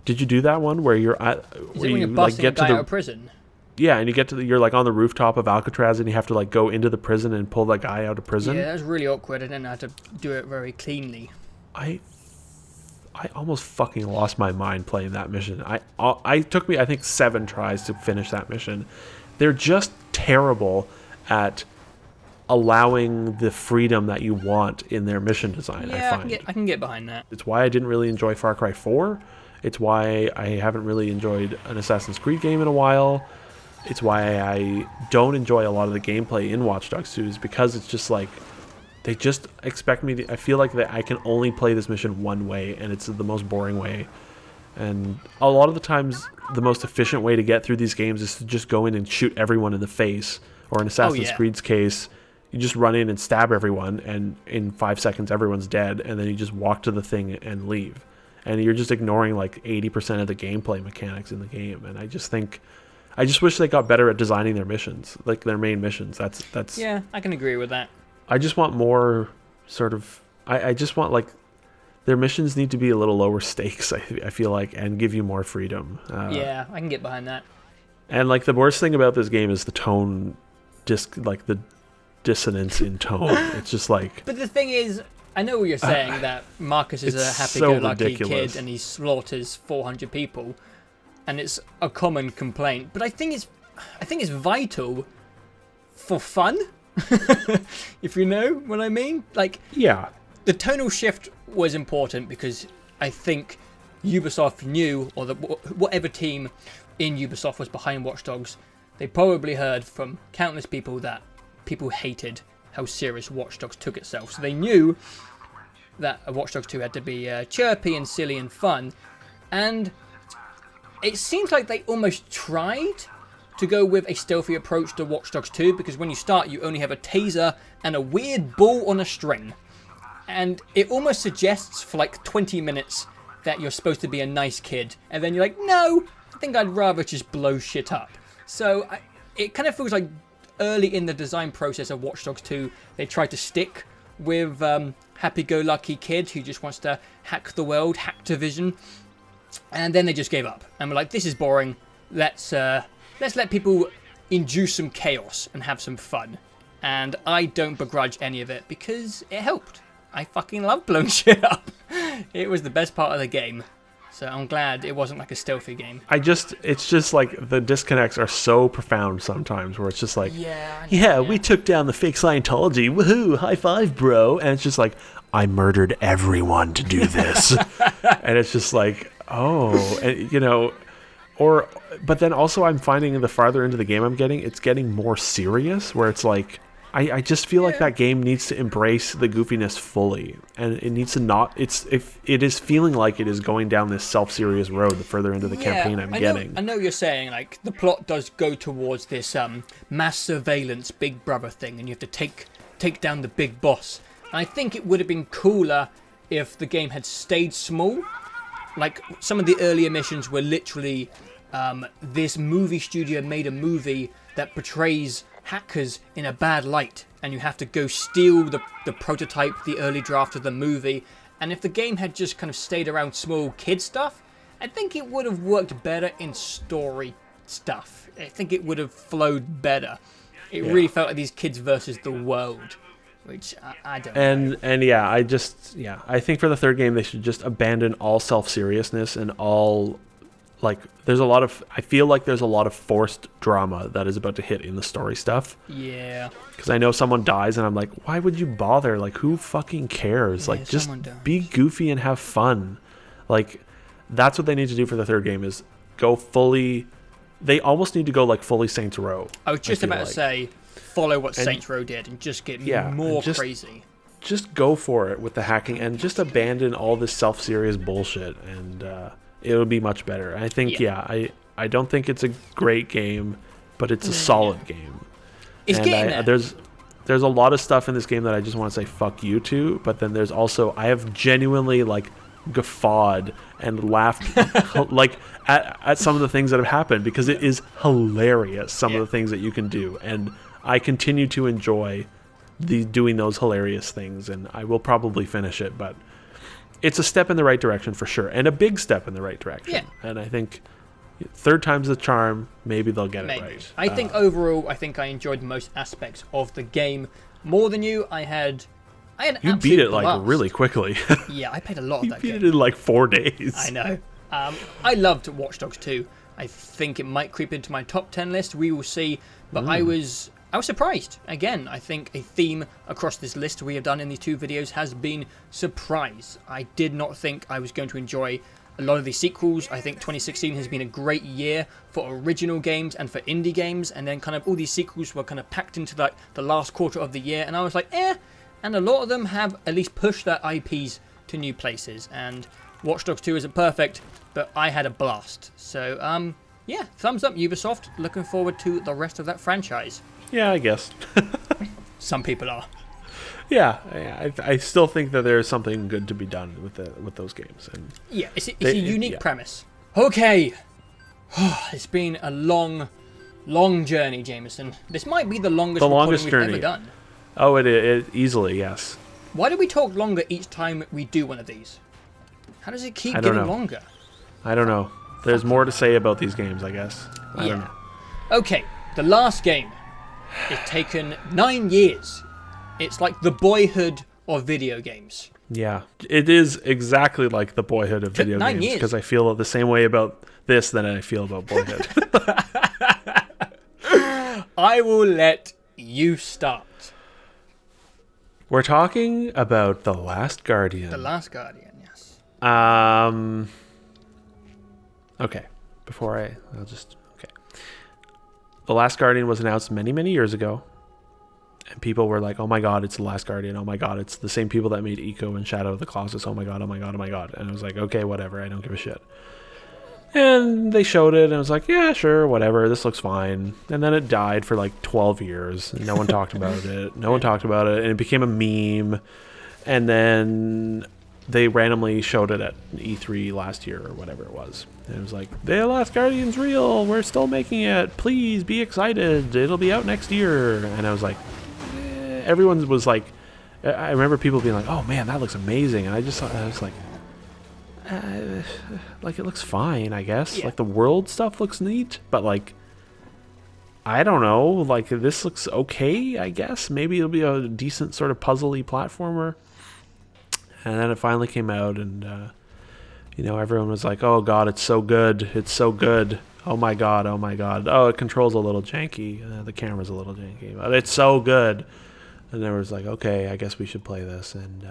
Did you do that one where you're at? Is it when you're busting a guy out of prison? Yeah, and you get to you're like on the rooftop of Alcatraz, and you have to like go into the prison and pull that guy out of prison. Yeah, that was really awkward. I didn't know how to do it very cleanly. I almost fucking lost my mind playing that mission. I took me, I think, 7 tries to finish that mission. They're just terrible at allowing the freedom that you want in their mission design. Yeah, I find I can get behind that. It's why I didn't really enjoy Far Cry 4. It's why I haven't really enjoyed an Assassin's Creed game in a while. It's why I don't enjoy a lot of the gameplay in Watch Dogs 2, is because it's just like they just expect me to. I feel like that I can only play this mission one way, and it's the most boring way. And a lot of the times, the most efficient way to get through these games is to just go in and shoot everyone in the face. Or in Assassin's Creed's case, you just run in and stab everyone, and in 5 seconds everyone's dead, and then you just walk to the thing and leave. And you're just ignoring like 80% of the gameplay mechanics in the game. And I just wish they got better at designing their missions, like their main missions. That's. Yeah, I can agree with that. I just want more sort of. I just want like their missions need to be a little lower stakes. I feel like, and give you more freedom. Yeah, I can get behind that. And like the worst thing about this game is the tone, like the dissonance in tone. It's just like. But the thing is, I know what you're saying, that Marcus is a happy-go-lucky kid and he slaughters 400 people, and it's a common complaint. But I think it's vital for fun, if you know what I mean. Like, yeah, the tonal shift was important because I think Ubisoft knew, or whatever team in Ubisoft was behind Watch Dogs, they probably heard from countless people that people hated how serious Watch Dogs took itself. So they knew that Watch Dogs 2 had to be chirpy and silly and fun. And it seems like they almost tried to go with a stealthy approach to Watch Dogs 2, because when you start, you only have a taser and a weird ball on a string. And it almost suggests for like 20 minutes that you're supposed to be a nice kid. And then you're like, no, I think I'd rather just blow shit up. So it kind of feels like early in the design process of Watch Dogs 2, they tried to stick with happy-go-lucky kid who just wants to hack the world, Hacktivision. And then they just gave up. And we're like, this is boring. Let's let people induce some chaos and have some fun. And I don't begrudge any of it because it helped. I fucking love blowing shit up. It was the best part of the game. So I'm glad it wasn't like a stealthy game. It's just like the disconnects are so profound sometimes where it's just like, yeah, we took down the fake Scientology. Woohoo, high five, bro. And it's just like, I murdered everyone to do this. And it's just like, oh, and but then also I'm finding the farther into the game it's getting more serious where it's like, I just feel like that game needs to embrace the goofiness fully, and it needs to not. If it is feeling like it is going down this self-serious road the further into the campaign I'm getting. I know you're saying like the plot does go towards this mass surveillance Big Brother thing, and you have to take down the big boss. And I think it would have been cooler if the game had stayed small. Like some of the earlier missions were literally this movie studio made a movie that portrays hackers in a bad light, and you have to go steal the prototype, the early draft of the movie. And if the game had just kind of stayed around small kid stuff, I think it would have worked better in story stuff. I think it would have flowed better. It really felt like these kids versus the world, which I don't know. And I think for the third game they should just abandon all self-seriousness and all. Like, I feel like there's a lot of forced drama that is about to hit in the story stuff. Yeah. Because I know someone dies and I'm like, why would you bother? Like, who fucking cares? Yeah, like, just be goofy and have fun. Like, that's what they need to do for the third game is go fully... They almost need to go, like, fully Saints Row. I was just about to say, follow what Saints Row did and just get more crazy. Just go for it with the hacking and just abandon all this self-serious bullshit and... it'll be much better. I think, I don't think it's a great game, but it's a solid game. It's getting there. There's a lot of stuff in this game that I just want to say fuck you to, but then there's also, I have genuinely, like, guffawed and laughed, like, at some of the things that have happened, because it is hilarious, some of the things that you can do, and I continue to enjoy doing those hilarious things, and I will probably finish it, but... It's a step in the right direction for sure, and a big step in the right direction. Yeah. And I think third time's the charm. Maybe they'll get it right. I think overall, I enjoyed most aspects of the game more than you. I had you beat it like really quickly. Yeah, I played a lot of that game. You beat it in like 4 days. I know. I loved Watch Dogs 2. I think it might creep into my top 10 list. We will see. But I was surprised. Again, I think a theme across this list we have done in these 2 videos has been surprise. I did not think I was going to enjoy a lot of these sequels. I think 2016 has been a great year for original games and for indie games, and then kind of all these sequels were kind of packed into like the last quarter of the year, and I was like, and a lot of them have at least pushed their IPs to new places, and Watch Dogs 2 isn't perfect, but I had a blast. So, thumbs up Ubisoft. Looking forward to the rest of that franchise. Yeah, I guess. Some people are. Yeah, I still think that there's something good to be done with those games. And it's a unique premise. Okay, it's been a long journey, Jameson. This might be the longest recording we've ever done. Oh, it easily, yes. Why do we talk longer each time we do one of these? How does it keep getting longer? I don't know. There's more to say about these games, I guess. I don't know. Okay, the last game. It's taken 9 years. It's like the Boyhood of video games. Yeah, it is exactly like the Boyhood of video games, because I feel the same way about this than I feel about Boyhood. I will let you start. We're talking about The Last Guardian. The Last Guardian, yes. Okay. I'll just... Okay. The Last Guardian was announced many, many years ago. And people were like, oh my god, it's The Last Guardian. Oh my god, it's the same people that made Eco and Shadow of the Colossus. Oh my god, oh my god, oh my god. And I was like, okay, whatever. I don't give a shit. And they showed it, and I was like, yeah, sure, whatever. This looks fine. And then it died for like 12 years. And no one talked about it. No one talked about it. And it became a meme. And then they randomly showed it at E3 last year or whatever it was. And it was like, The Last Guardian's real. We're still making it. Please be excited. It'll be out next year. And I was like, everyone was like, I remember people being like, oh man, that looks amazing. And I was like, like it looks fine, I guess. Yeah. Like the world stuff looks neat, but like, I don't know, like this looks okay, I guess. Maybe it'll be a decent sort of puzzly platformer. And then it finally came out, and everyone was like, oh god, it's so good, it's so good. Oh my god, oh my god. Oh, it controls a little janky. The camera's a little janky, but it's so good. And there was like, okay, I guess we should play this. And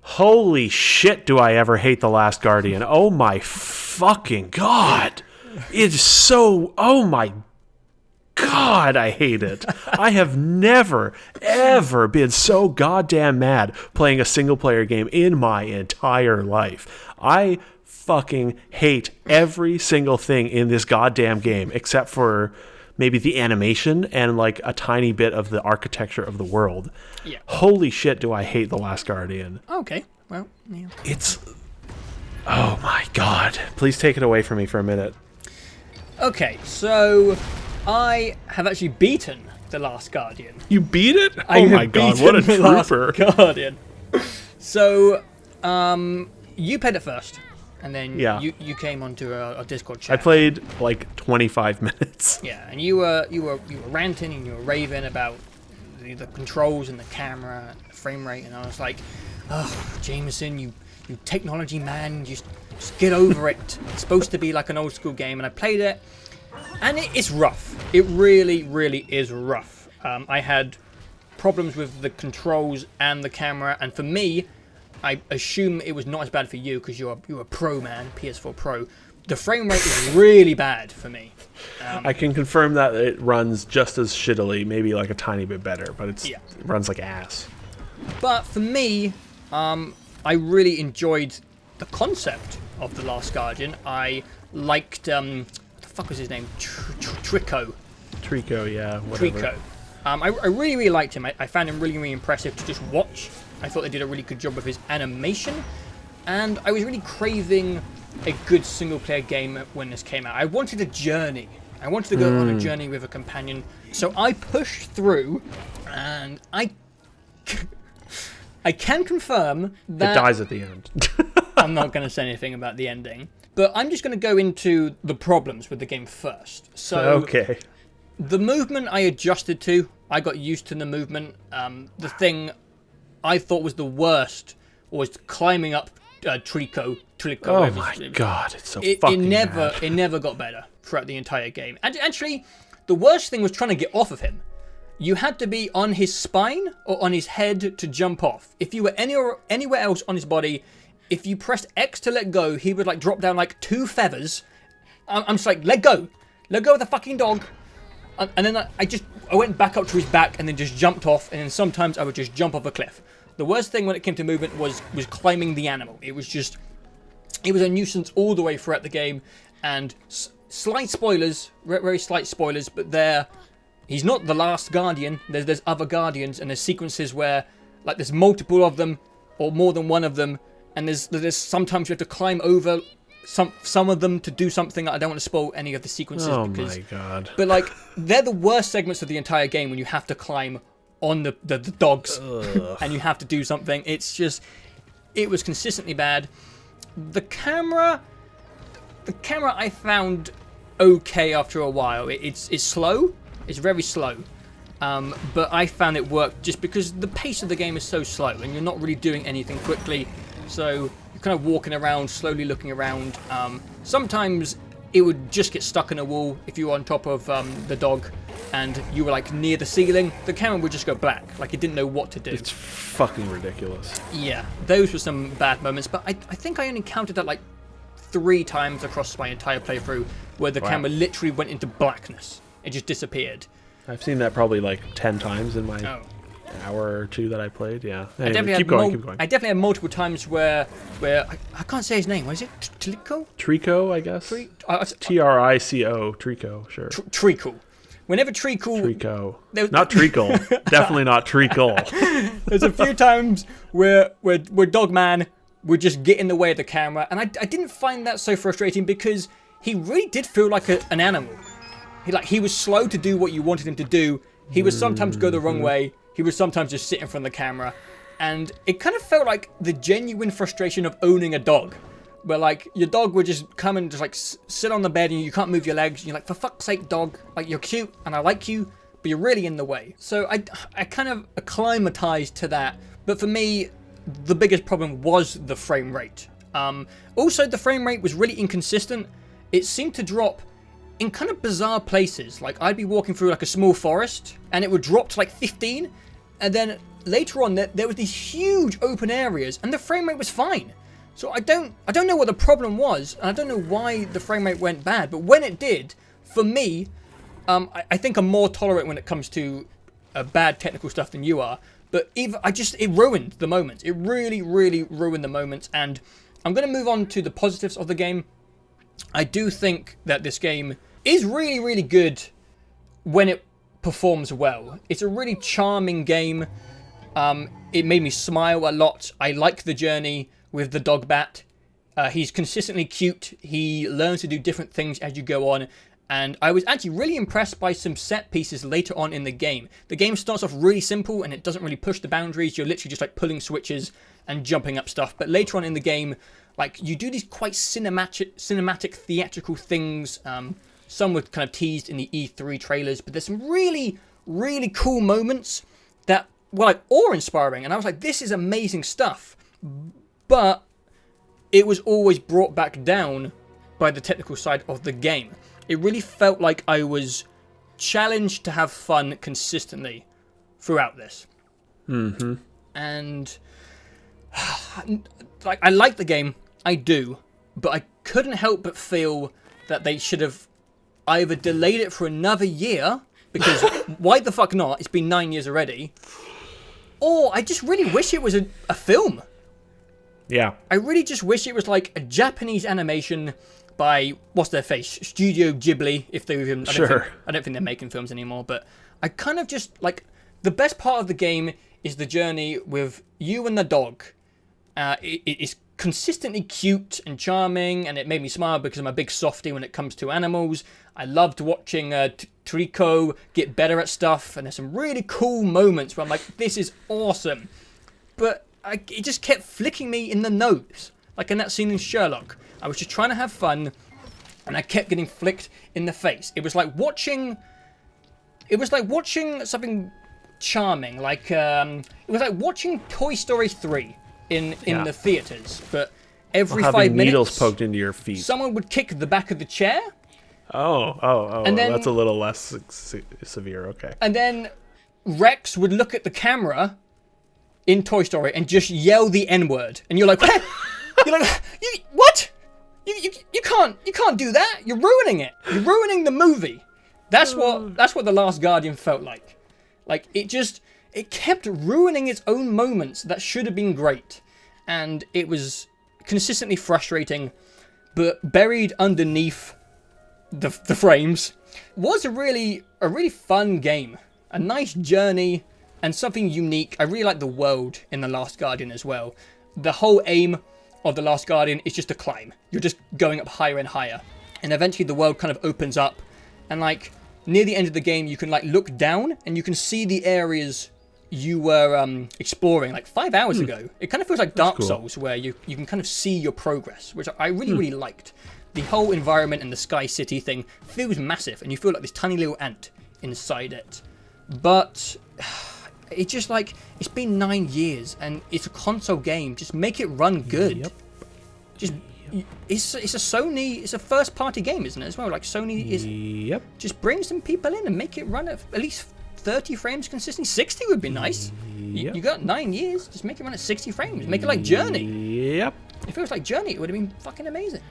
holy shit, do I ever hate The Last Guardian. Oh my fucking god. It's so, oh my god, I hate it. I have never, ever been so goddamn mad playing a single player game in my entire life. I fucking hate every single thing in this goddamn game except for maybe the animation and like a tiny bit of the architecture of the world. Yeah. Holy shit, do I hate The Last Guardian. Okay. Well, yeah. It's... Oh my god. Please take it away from me for a minute. Okay, so I have actually beaten The Last Guardian. You beat it? Oh my god, what a trooper. Guardian. So, you played it first. And then you came onto a Discord chat. I played like 25 minutes. Yeah, and you were ranting and you were raving about the controls and the camera, and the frame rate, and I was like, "Oh, Jameson, you technology man, just get over it. It's supposed to be like an old school game." And I played it, and it's rough. It really, really is rough. I had problems with the controls and the camera, and for me, I assume it was not as bad for you because you're a pro man, PS4 Pro. The frame rate is really bad for me. I can confirm that it runs just as shittily, maybe like a tiny bit better, but it runs like ass. But for me, I really enjoyed the concept of The Last Guardian. I liked, what the fuck was his name? Trico, yeah, whatever. Trico. I really, really liked him. I found him really, really impressive to just watch. I thought they did a really good job with his animation, and I was really craving a good single-player game when this came out. I wanted a journey. I wanted to go on a journey with a companion, so I pushed through, and I can confirm that... It dies at the end. I'm not going to say anything about the ending, but I'm just going to go into the problems with the game first. So, okay. The movement I adjusted to. I got used to the movement. The thing I thought was the worst was climbing up Trico. Oh my god, it's so fucking bad. It never got better throughout the entire game. And actually, the worst thing was trying to get off of him. You had to be on his spine or on his head to jump off. If you were anywhere else on his body, if you pressed X to let go, he would like drop down like 2 feathers. I'm just like, let go of the fucking dog. And then I went back up to his back and then just jumped off. And then sometimes I would just jump off a cliff. The worst thing when it came to movement was climbing the animal. It was a nuisance all the way throughout the game. And slight spoilers, very slight spoilers, but he's not the last guardian. There's other guardians, and there's sequences where like there's multiple of them or more than one of them, and there's sometimes you have to climb over some of them to do something. I don't want to spoil any of the sequences. Oh my god! But like they're the worst segments of the entire game when you have to climb on the dogs and you have to do something. It was consistently bad. The camera I found okay after a while. It's slow. It's very slow. But I found it worked just because the pace of the game is so slow and you're not really doing anything quickly. So you're kind of walking around, slowly looking around. Sometimes it would just get stuck in a wall if you were on top of the dog and you were like near the ceiling. The camera would just go black, like it didn't know what to do. It's fucking ridiculous. Yeah, those were some bad moments, but I think I only counted at like 3 times across my entire playthrough where the camera literally went into blackness. It just disappeared. I've seen that probably like 10 times in my hour or 2 that I played. Yeah. Anyway, keep going. I definitely had multiple times where I can't say his name. What is it? Trico? Trico, I guess. Trico. Trico, sure. Treacle. Whenever Treacle... Trico. Not Treacle. Definitely not Treacle. There's a few times where Dogman would just get in the way of the camera, and I didn't find that so frustrating because he really did feel like an animal. He was slow to do what you wanted him to do. He would sometimes go the wrong way. He would sometimes just sit in front of the camera. And it kind of felt like the genuine frustration of owning a dog. Where, like, your dog would just come and just, like, sit on the bed and you can't move your legs. And you're like, for fuck's sake, dog. Like, you're cute and I like you, but you're really in the way. So I kind of acclimatized to that. But for me, the biggest problem was the frame rate. Also, the frame rate was really inconsistent. It seemed to drop in kind of bizarre places. Like, I'd be walking through, like, a small forest and it would drop to, like, 15. And then later on, there was these huge open areas and the frame rate was fine. So I don't know what the problem was, and I don't know why the frame rate went bad, but when it did, for me, I think I'm more tolerant when it comes to bad technical stuff than you are, but it ruined the moments. It really, really ruined the moments, and I'm going to move on to the positives of the game. I do think that this game is really, really good when it performs well. It's a really charming game. It made me smile a lot. I like the journey with the dog bat. He's consistently cute. He learns to do different things as you go on. And I was actually really impressed by some set pieces later on in the game. The game starts off really simple and it doesn't really push the boundaries. You're literally just like pulling switches and jumping up stuff. But later on in the game, like, you do these quite cinematic theatrical things. Some were kind of teased in the E3 trailers. But there's some really, really cool moments that were like awe-inspiring. And I was like, this is amazing stuff. But it was always brought back down by the technical side of the game. It really felt like I was challenged to have fun consistently throughout this. Mm-hmm. And like, I like the game, I do, but I couldn't help but feel that they should have either delayed it for another year, because why the fuck not? It's been 9 years already. Or I just really wish it was a film. Yeah. I really just wish it was like a Japanese animation by, what's their face? Studio Ghibli, if they even... I don't think they're making films anymore, but I kind of just, like, the best part of the game is the journey with you and the dog. It is consistently cute and charming, and it made me smile because I'm a big softie when it comes to animals. I loved watching Trico get better at stuff, and there's some really cool moments where I'm like, this is awesome. But it just kept flicking me in the nose. Like in that scene in Sherlock. I was just trying to have fun, and I kept getting flicked in the face. It was like watching something charming. Like, it was like watching Toy Story 3 in the theaters. But every 5 minutes... needles poked into your feet. Someone would kick the back of the chair. Oh. And then, that's a little less severe, okay. And then Rex would look at the camera in Toy Story and just yell the N-word, and you're like, what? You're like, what? You can't do that. You're ruining it. You're ruining the movie. That's what The Last Guardian felt like. Like, it kept ruining its own moments that should have been great, and it was consistently frustrating. But buried underneath the frames was a really fun game, a nice journey. And something unique. I really like the world in The Last Guardian as well. The whole aim of The Last Guardian is just to climb. You're just going up higher and higher. And eventually the world kind of opens up. And like, near the end of the game, you can like look down and you can see the areas you were exploring like 5 hours ago. It kind of feels like Dark Souls, where you can kind of see your progress, which I really, really liked. The whole environment and the Sky City thing feels massive, and you feel like this tiny little ant inside it. But... it's just like, it's been 9 years and it's a console game. Just make it run good. Yep. Just, it's a Sony, it's a first party game, isn't it, as well? Like, Sony is... Yep. Just bring some people in and make it run at least 30 frames consistently. 60 would be nice. Yep. You got 9 years, just make it run at 60 frames. Make it like Journey. Yep. If it was like Journey, it would have been fucking amazing.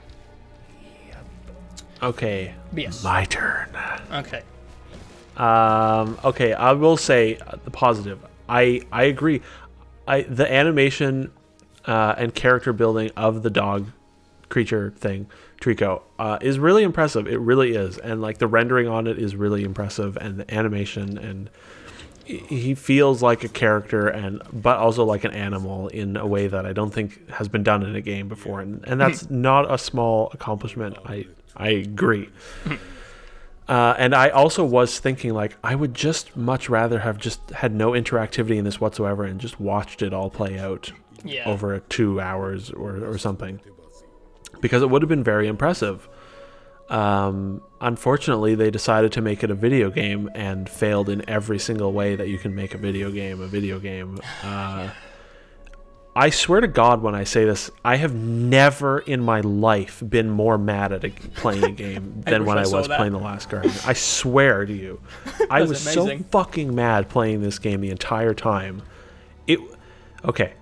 Okay. Yes. My turn. Okay. Okay, I will say the positive. I agree. The animation and character building of the dog creature thing, Trico, is really impressive. It really is. And like the rendering on it is really impressive, and the animation, and he feels like a character but also like an animal in a way that I don't think has been done in a game before. And that's not a small accomplishment. I agree. And I also was thinking, like, I would just much rather have just had no interactivity in this whatsoever and just watched it all play out over 2 hours or something, because it would have been very impressive. Unfortunately, they decided to make it a video game and failed in every single way that you can make a video game. I swear to God when I say this, I have never in my life been more mad at playing a game than when I was playing The Last Guardian. I swear to you. I was so fucking mad playing this game the entire time. Okay,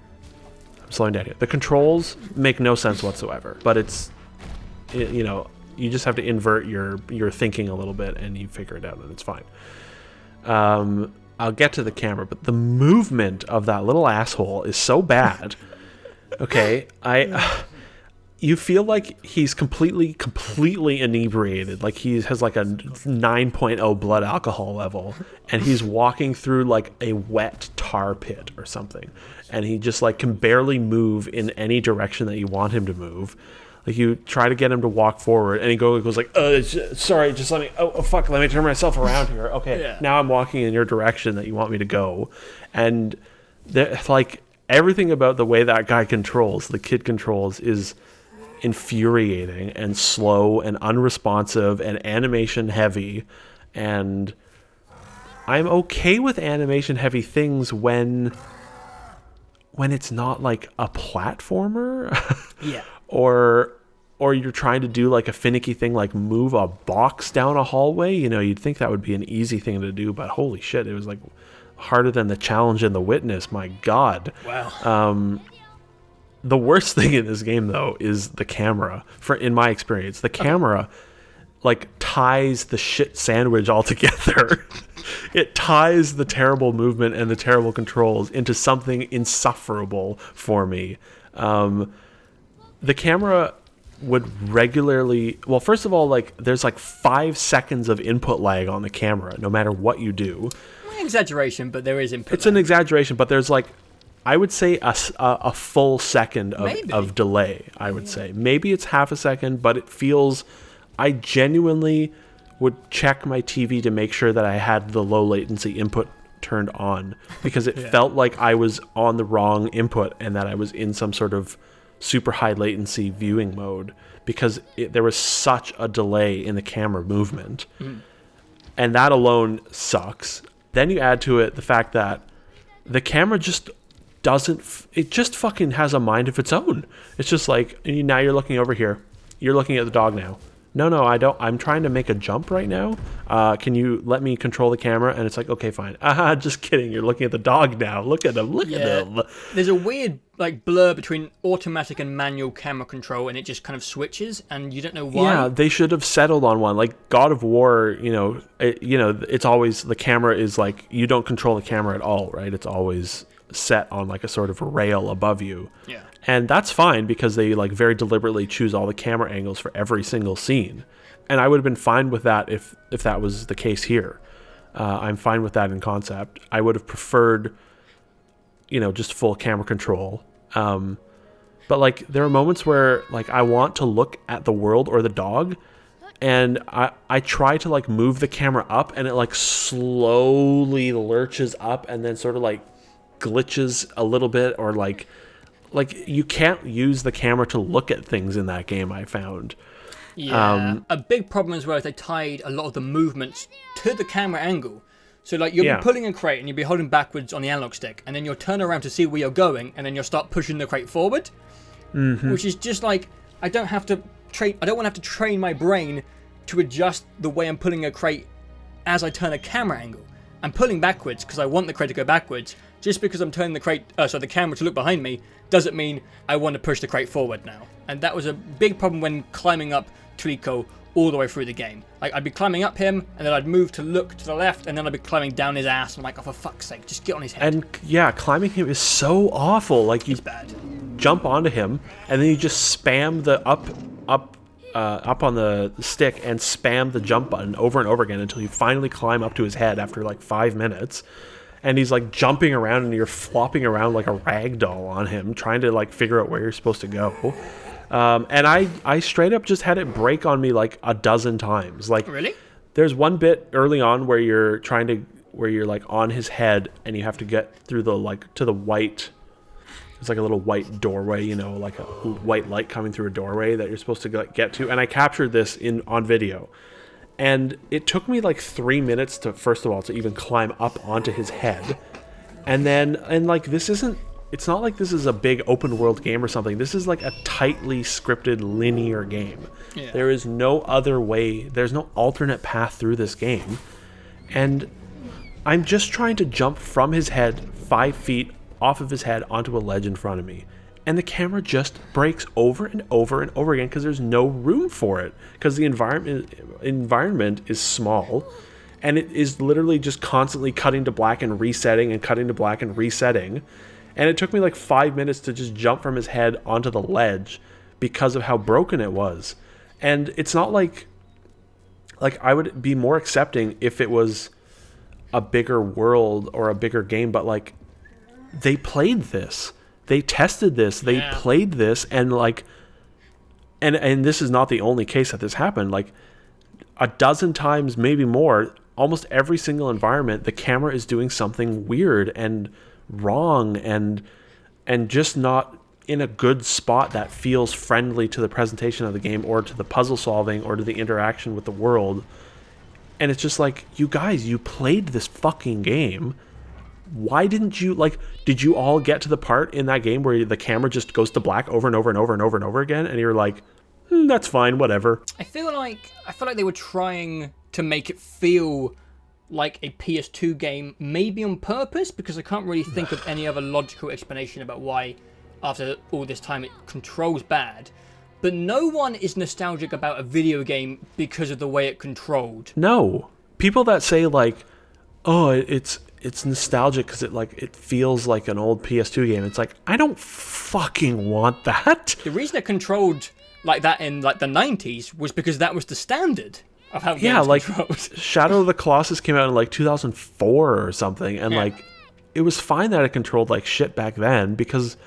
I'm slowing down here. The controls make no sense whatsoever, but you just have to invert your thinking a little bit and you figure it out and it's fine. I'll get to the camera, but the movement of that little asshole is so bad. Okay, you feel like he's completely inebriated. Like he has like a 9.0 blood alcohol level, and he's walking through like a wet tar pit or something, and he just like can barely move in any direction that you want him to move. Like you try to get him to walk forward, and he goes like, sorry, just let me. Oh fuck, let me turn myself around here. Okay, now I'm walking in your direction that you want me to go, and like everything about the way that guy controls, the kid controls, is infuriating and slow and unresponsive and animation heavy, and I'm okay with animation heavy things when it's not like a platformer. Yeah. Or you're trying to do like a finicky thing, like move a box down a hallway. You'd think that would be an easy thing to do, but holy shit, it was like harder than the challenge in The Witness. My God. Wow. The worst thing in this game, though, is the camera. In my experience, the camera like ties the shit sandwich all together. It ties the terrible movement and the terrible controls into something insufferable for me. The camera would regularly... Well, first of all, like there's like 5 seconds of input lag on the camera, no matter what you do. Exaggeration, but there is input. It's an exaggeration, but there's like, I would say a full second of delay, I would say. Maybe it's half a second, but it feels... I genuinely would check my TV to make sure that I had the low latency input turned on, because it felt like I was on the wrong input and that I was in some sort of super high latency viewing mode, because there was such a delay in the camera movement. And that alone sucks. Then you add to it the fact that the camera just doesn't... It just fucking has a mind of its own. It's just like, now you're looking over here. You're looking at the dog now. No, I don't. I'm trying to make a jump right now. Can you let me control the camera? And it's like, okay, fine. Just kidding. You're looking at the dog now. Look at him. Look at him. There's a weird like blur between automatic and manual camera control, and it just kind of switches, and you don't know why. Yeah, they should have settled on one. Like God of War, it's always, the camera is like, you don't control the camera at all, right? It's always set on like a sort of a rail above you. Yeah. And that's fine, because they like very deliberately choose all the camera angles for every single scene. And I would have been fine with that if that was the case here. I'm fine with that in concept. I would have preferred, just full camera control. But like there are moments where like I want to look at the world or the dog, and I try to like move the camera up, and it like slowly lurches up and then sort of like glitches a little bit, or like you can't use the camera to look at things in that game, I found. Yeah, a big problem as well is they tied a lot of the movements to the camera angle. So like you'll be pulling a crate and you'll be holding backwards on the analog stick, and then you'll turn around to see where you're going, and then you'll start pushing the crate forward, which is just like, I don't want to have to train my brain to adjust the way I'm pulling a crate as I turn a camera angle. I'm pulling backwards because I want the crate to go backwards. Just because I'm turning the camera to look behind me doesn't mean I want to push the crate forward now. And that was a big problem when climbing up Trico all the way through the game. Like, I'd be climbing up him, and then I'd move to look to the left, and then I'd be climbing down his ass. I'm like, oh, for fuck's sake, just get on his head. And yeah, climbing him is so awful. Like, you It's bad. jump onto him, and then you just spam the up on the stick and spam the jump button over and over again until you finally climb up to his head after like 5 minutes. And he's like jumping around, and you're flopping around like a rag doll on him, trying to like figure out where you're supposed to go. And I straight up just had it break on me like a dozen times. Like, Really? there's one bit early on where you're like on his head, and you have to get through to the white. It's like a little white doorway, you know, like a white light coming through a doorway that you're supposed to get to. And I captured this on video. And it took me like 3 minutes to, first of all, to even climb up onto his head. And like, it's not like this is a big open world game or something. This is like a tightly scripted linear game. Yeah. There is no other way. There's no alternate path through this game. And I'm just trying to jump from his head 5 feet off of his head onto a ledge in front of me. And the camera just breaks over and over and over again because there's no room for it. Because the environment is small, and it is literally just constantly cutting to black and resetting and cutting to black and resetting. And it took me like 5 minutes to just jump from his head onto the ledge because of how broken it was. And it's not like I would be more accepting if it was a bigger world or a bigger game, but like, they played this. They tested this, they played this, and like, and this is not the only case that this happened. Like, a dozen times, maybe more, almost every single environment, the camera is doing something weird and wrong and just not in a good spot that feels friendly to the presentation of the game or to the puzzle solving or to the interaction with the world. And it's just like, you guys, you played this fucking game. Why didn't you, like, did you all get to the part in that game where the camera just goes to black over and over and over and over and over again, and you're like, that's fine, whatever? I feel like they were trying to make it feel like a PS2 game, maybe on purpose, because I can't really think of any other logical explanation about why, after all this time, it controls bad. But no one is nostalgic about a video game because of the way it controlled. No. People that say, like, oh, it's nostalgic because it feels like an old PS2 game. It's like, I don't fucking want that. The reason it controlled like that in like the 90s was because that was the standard of how games controlled. Shadow of the Colossus came out in like 2004 or something, and like, it was fine that it controlled like shit back then because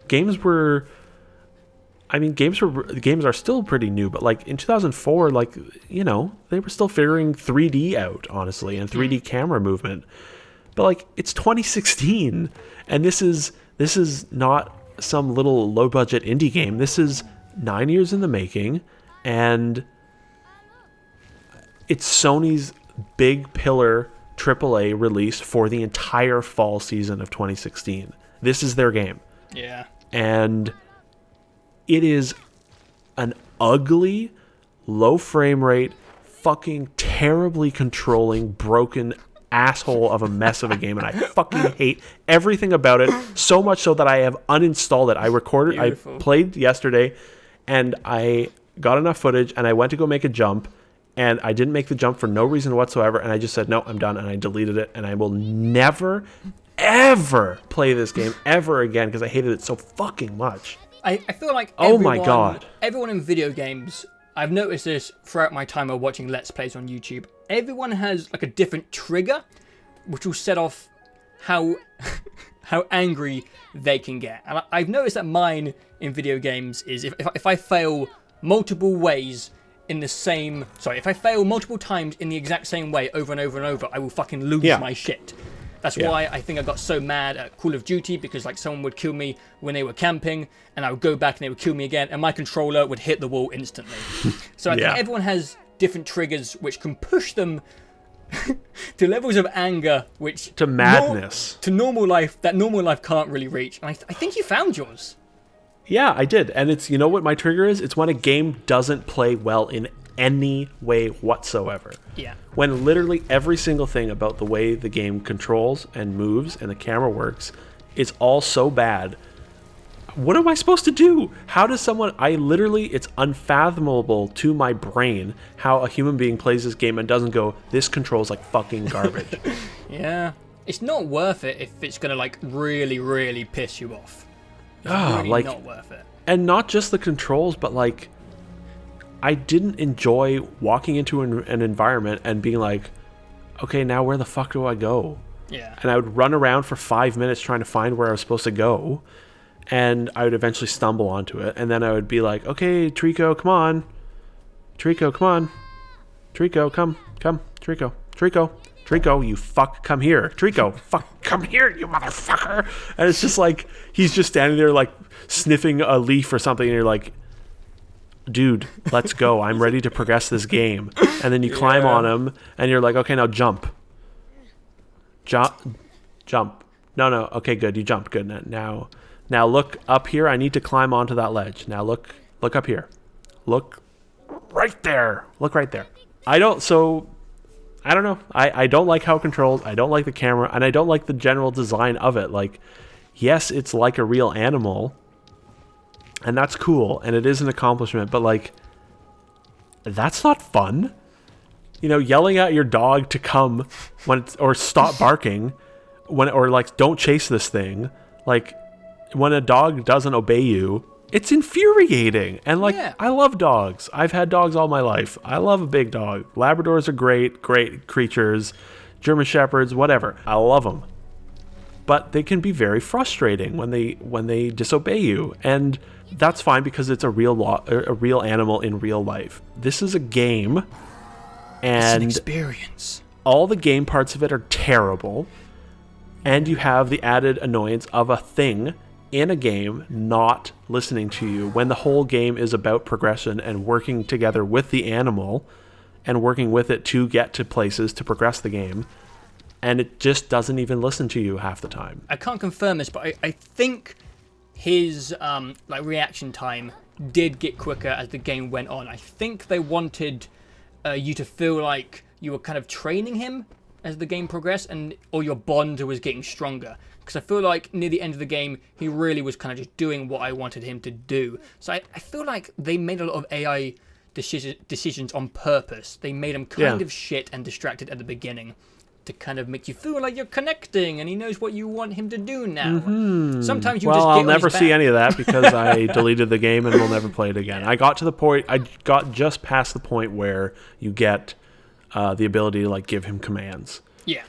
games are still pretty new, but like in 2004, like, you know, they were still figuring 3D out, honestly, and 3D camera movement. But like, it's 2016, and this is not some little low budget indie game. This is 9 years in the making, and it's Sony's big pillar AAA release for the entire fall season of 2016. This is their game. Yeah. And it is an ugly, low frame rate, fucking terribly controlling, broken asshole of a mess of a game, and I fucking hate everything about it, so much so that I have uninstalled it. I played yesterday, and I got enough footage, and I went to go make a jump, and I didn't make the jump for no reason whatsoever, and I just said, no, I'm done, and I deleted it, and I will never, ever play this game ever again, because I hated it so fucking much. I feel like everyone in video games, I've noticed this throughout my time of watching Let's Plays on YouTube, everyone has like a different trigger, which will set off how angry they can get. And I've noticed that mine in video games is if I fail multiple ways if I fail multiple times in the exact same way over and over and over, I will fucking lose my shit. That's why I think I got so mad at Call of Duty, because like someone would kill me when they were camping, and I would go back and they would kill me again, and my controller would hit the wall instantly. So I think everyone has different triggers which can push them to levels of anger, which to madness, to normal life that normal life can't really reach. And I think you found yours. Yeah, I did. And it's, you know what my trigger is? It's when a game doesn't play well in any way whatsoever. Yeah. When literally every single thing about the way the game controls and moves and the camera works is all so bad what am I supposed to do? How does someone... it's unfathomable to my brain how a human being plays this game and doesn't go, this controls like fucking garbage. Yeah. It's not worth it if it's going to, like, really, really piss you off. It's really like, not worth it. And not just the controls, but, like, I didn't enjoy walking into an environment and being like, okay, now where the fuck do I go? Yeah. And I would run around for 5 minutes trying to find where I was supposed to go, and I would eventually stumble onto it, and then I would be like, okay, Trico, come on. Trico, come on. Trico, come. Trico. Trico, you fuck, come here. Trico, fuck, come here, you motherfucker. And it's just like, he's just standing there, like, sniffing a leaf or something, and you're like, dude, let's go. I'm ready to progress this game. And then you climb on him, and you're like, okay, now jump. Jump. No. Okay, good. You jumped. Good. Now look up here. I need to climb onto that ledge. Now look up here. Look right there. Look right there. I don't know. I don't like how it controls. I don't like the camera, and I don't like the general design of it. Like, yes, it's like a real animal, and that's cool, and it is an accomplishment, but, like, that's not fun. You know, yelling at your dog to come or stop barking or like, don't chase this thing. Like, when a dog doesn't obey you, it's infuriating. And, like, I love dogs. I've had dogs all my life. I love a big dog. Labradors are great creatures. German Shepherds, whatever. I love them. But they can be very frustrating when they disobey you. And that's fine because it's a real animal in real life. This is a game. And it's an experience. All the game parts of it are terrible. And you have the added annoyance of a thing in a game not listening to you when the whole game is about progression and working together with the animal and working with it to get to places to progress the game. And it just doesn't even listen to you half the time. I can't confirm this, but I think his reaction time did get quicker as the game went on. I think they wanted you to feel like you were kind of training him as the game progressed, or your bond was getting stronger. Because I feel like near the end of the game, he really was kind of just doing what I wanted him to do. So I feel like they made a lot of AI decisions on purpose. They made him kind of shit and distracted at the beginning to kind of make you feel like you're connecting and he knows what you want him to do now. Mm-hmm. Sometimes you just get I'll on never his see back. any of that because I deleted the game and will never play it again. I got just past the point where you get the ability to, like, give him commands. Yeah.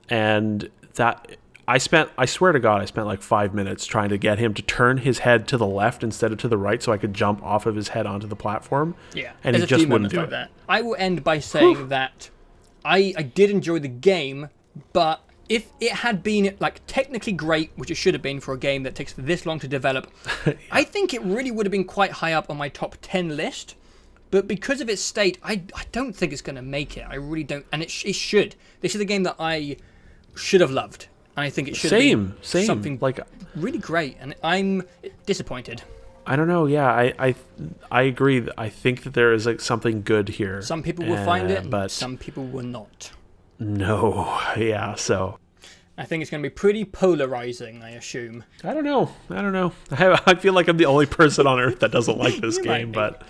And that I swear to God, I spent like 5 minutes trying to get him to turn his head to the left instead of to the right so I could jump off of his head onto the platform. Yeah. And he just wouldn't do like it. That. I will end by saying that I did enjoy the game, but if it had been, like, technically great, which it should have been for a game that takes this long to develop, I think it really would have been quite high up on my top 10 list. But because of its state, I don't think it's going to make it. I really don't. And it should. This is a game that I should have loved. And I think it should have been something like really great. And I'm disappointed. I don't know. Yeah, I agree. I think that there is, like, something good here. Some people will find it, but some people will not. No. Yeah, so. I think it's going to be pretty polarizing, I assume. I don't know. I feel like I'm the only person on Earth that doesn't like this game, but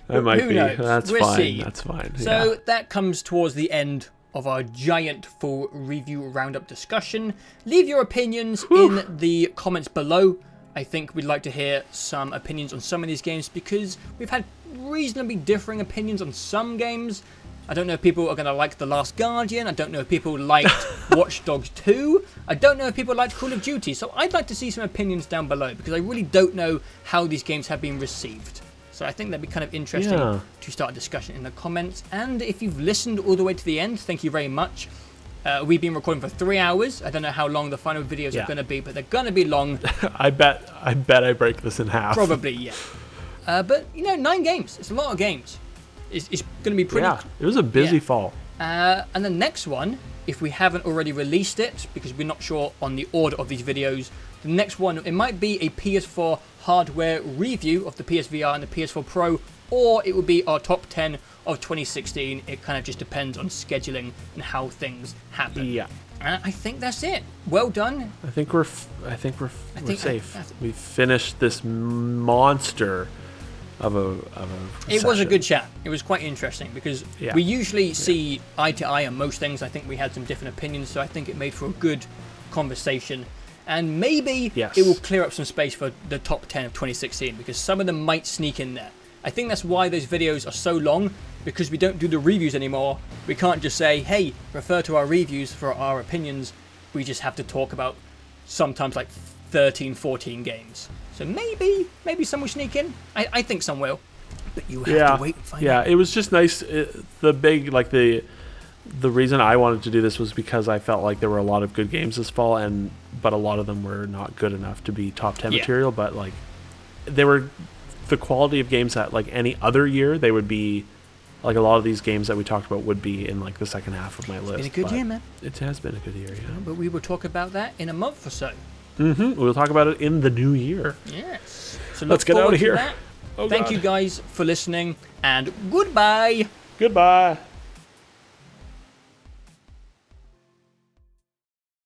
I might Who be. knows? That's We'll fine. see. That's fine. So that comes towards the end of our giant full review roundup discussion. Leave your opinions in the comments below. I think we'd like to hear some opinions on some of these games because we've had reasonably differing opinions on some games. I don't know if people are going to like The Last Guardian. I don't know if people liked Watch Dogs 2. I don't know if people liked Call of Duty. So I'd like to see some opinions down below because I really don't know how these games have been received. So I think that'd be kind of interesting to start a discussion in the comments. And if you've listened all the way to the end, thank you very much. We've been recording for 3 hours. I don't know how long the final videos are going to be, but they're going to be long. I bet I break this in half. Probably, yeah. But, 9 games. It's a lot of games. It's going to be pretty... Yeah, it was a busy fall. And the next one, if we haven't already released it, because we're not sure on the order of these videos, the next one, it might be a PS4 hardware review of the PSVR and the PS4 Pro, or it will be our top 10 of 2016. It kind of just depends on scheduling and how things happen. Yeah. I think that's it. Well done. I think we're safe. We've finished this monster of a It was a good chat. It was quite interesting because we usually see eye to eye on most things. I think we had some different opinions, so I think it made for a good conversation. And maybe it will clear up some space for the top 10 of 2016 because some of them might sneak in there. I think that's why those videos are so long, because we don't do the reviews anymore. We can't just say, hey, refer to our reviews for our opinions. We just have to talk about sometimes like 13, 14 games. So maybe some will sneak in. I think some will. But you have to wait and find out. Yeah, it was just nice. The reason I wanted to do this was because I felt like there were a lot of good games this fall, but a lot of them were not good enough to be top 10 material. But like, they were the quality of games that like any other year they would be. Like a lot of these games that we talked about would be in like the second half of my list. It's been a good year, man. It has been a good year, yeah. But we will talk about that in a month or so. We'll talk about it in the new year. Yes. So let's get out of here. Thank you guys for listening, and goodbye. Goodbye.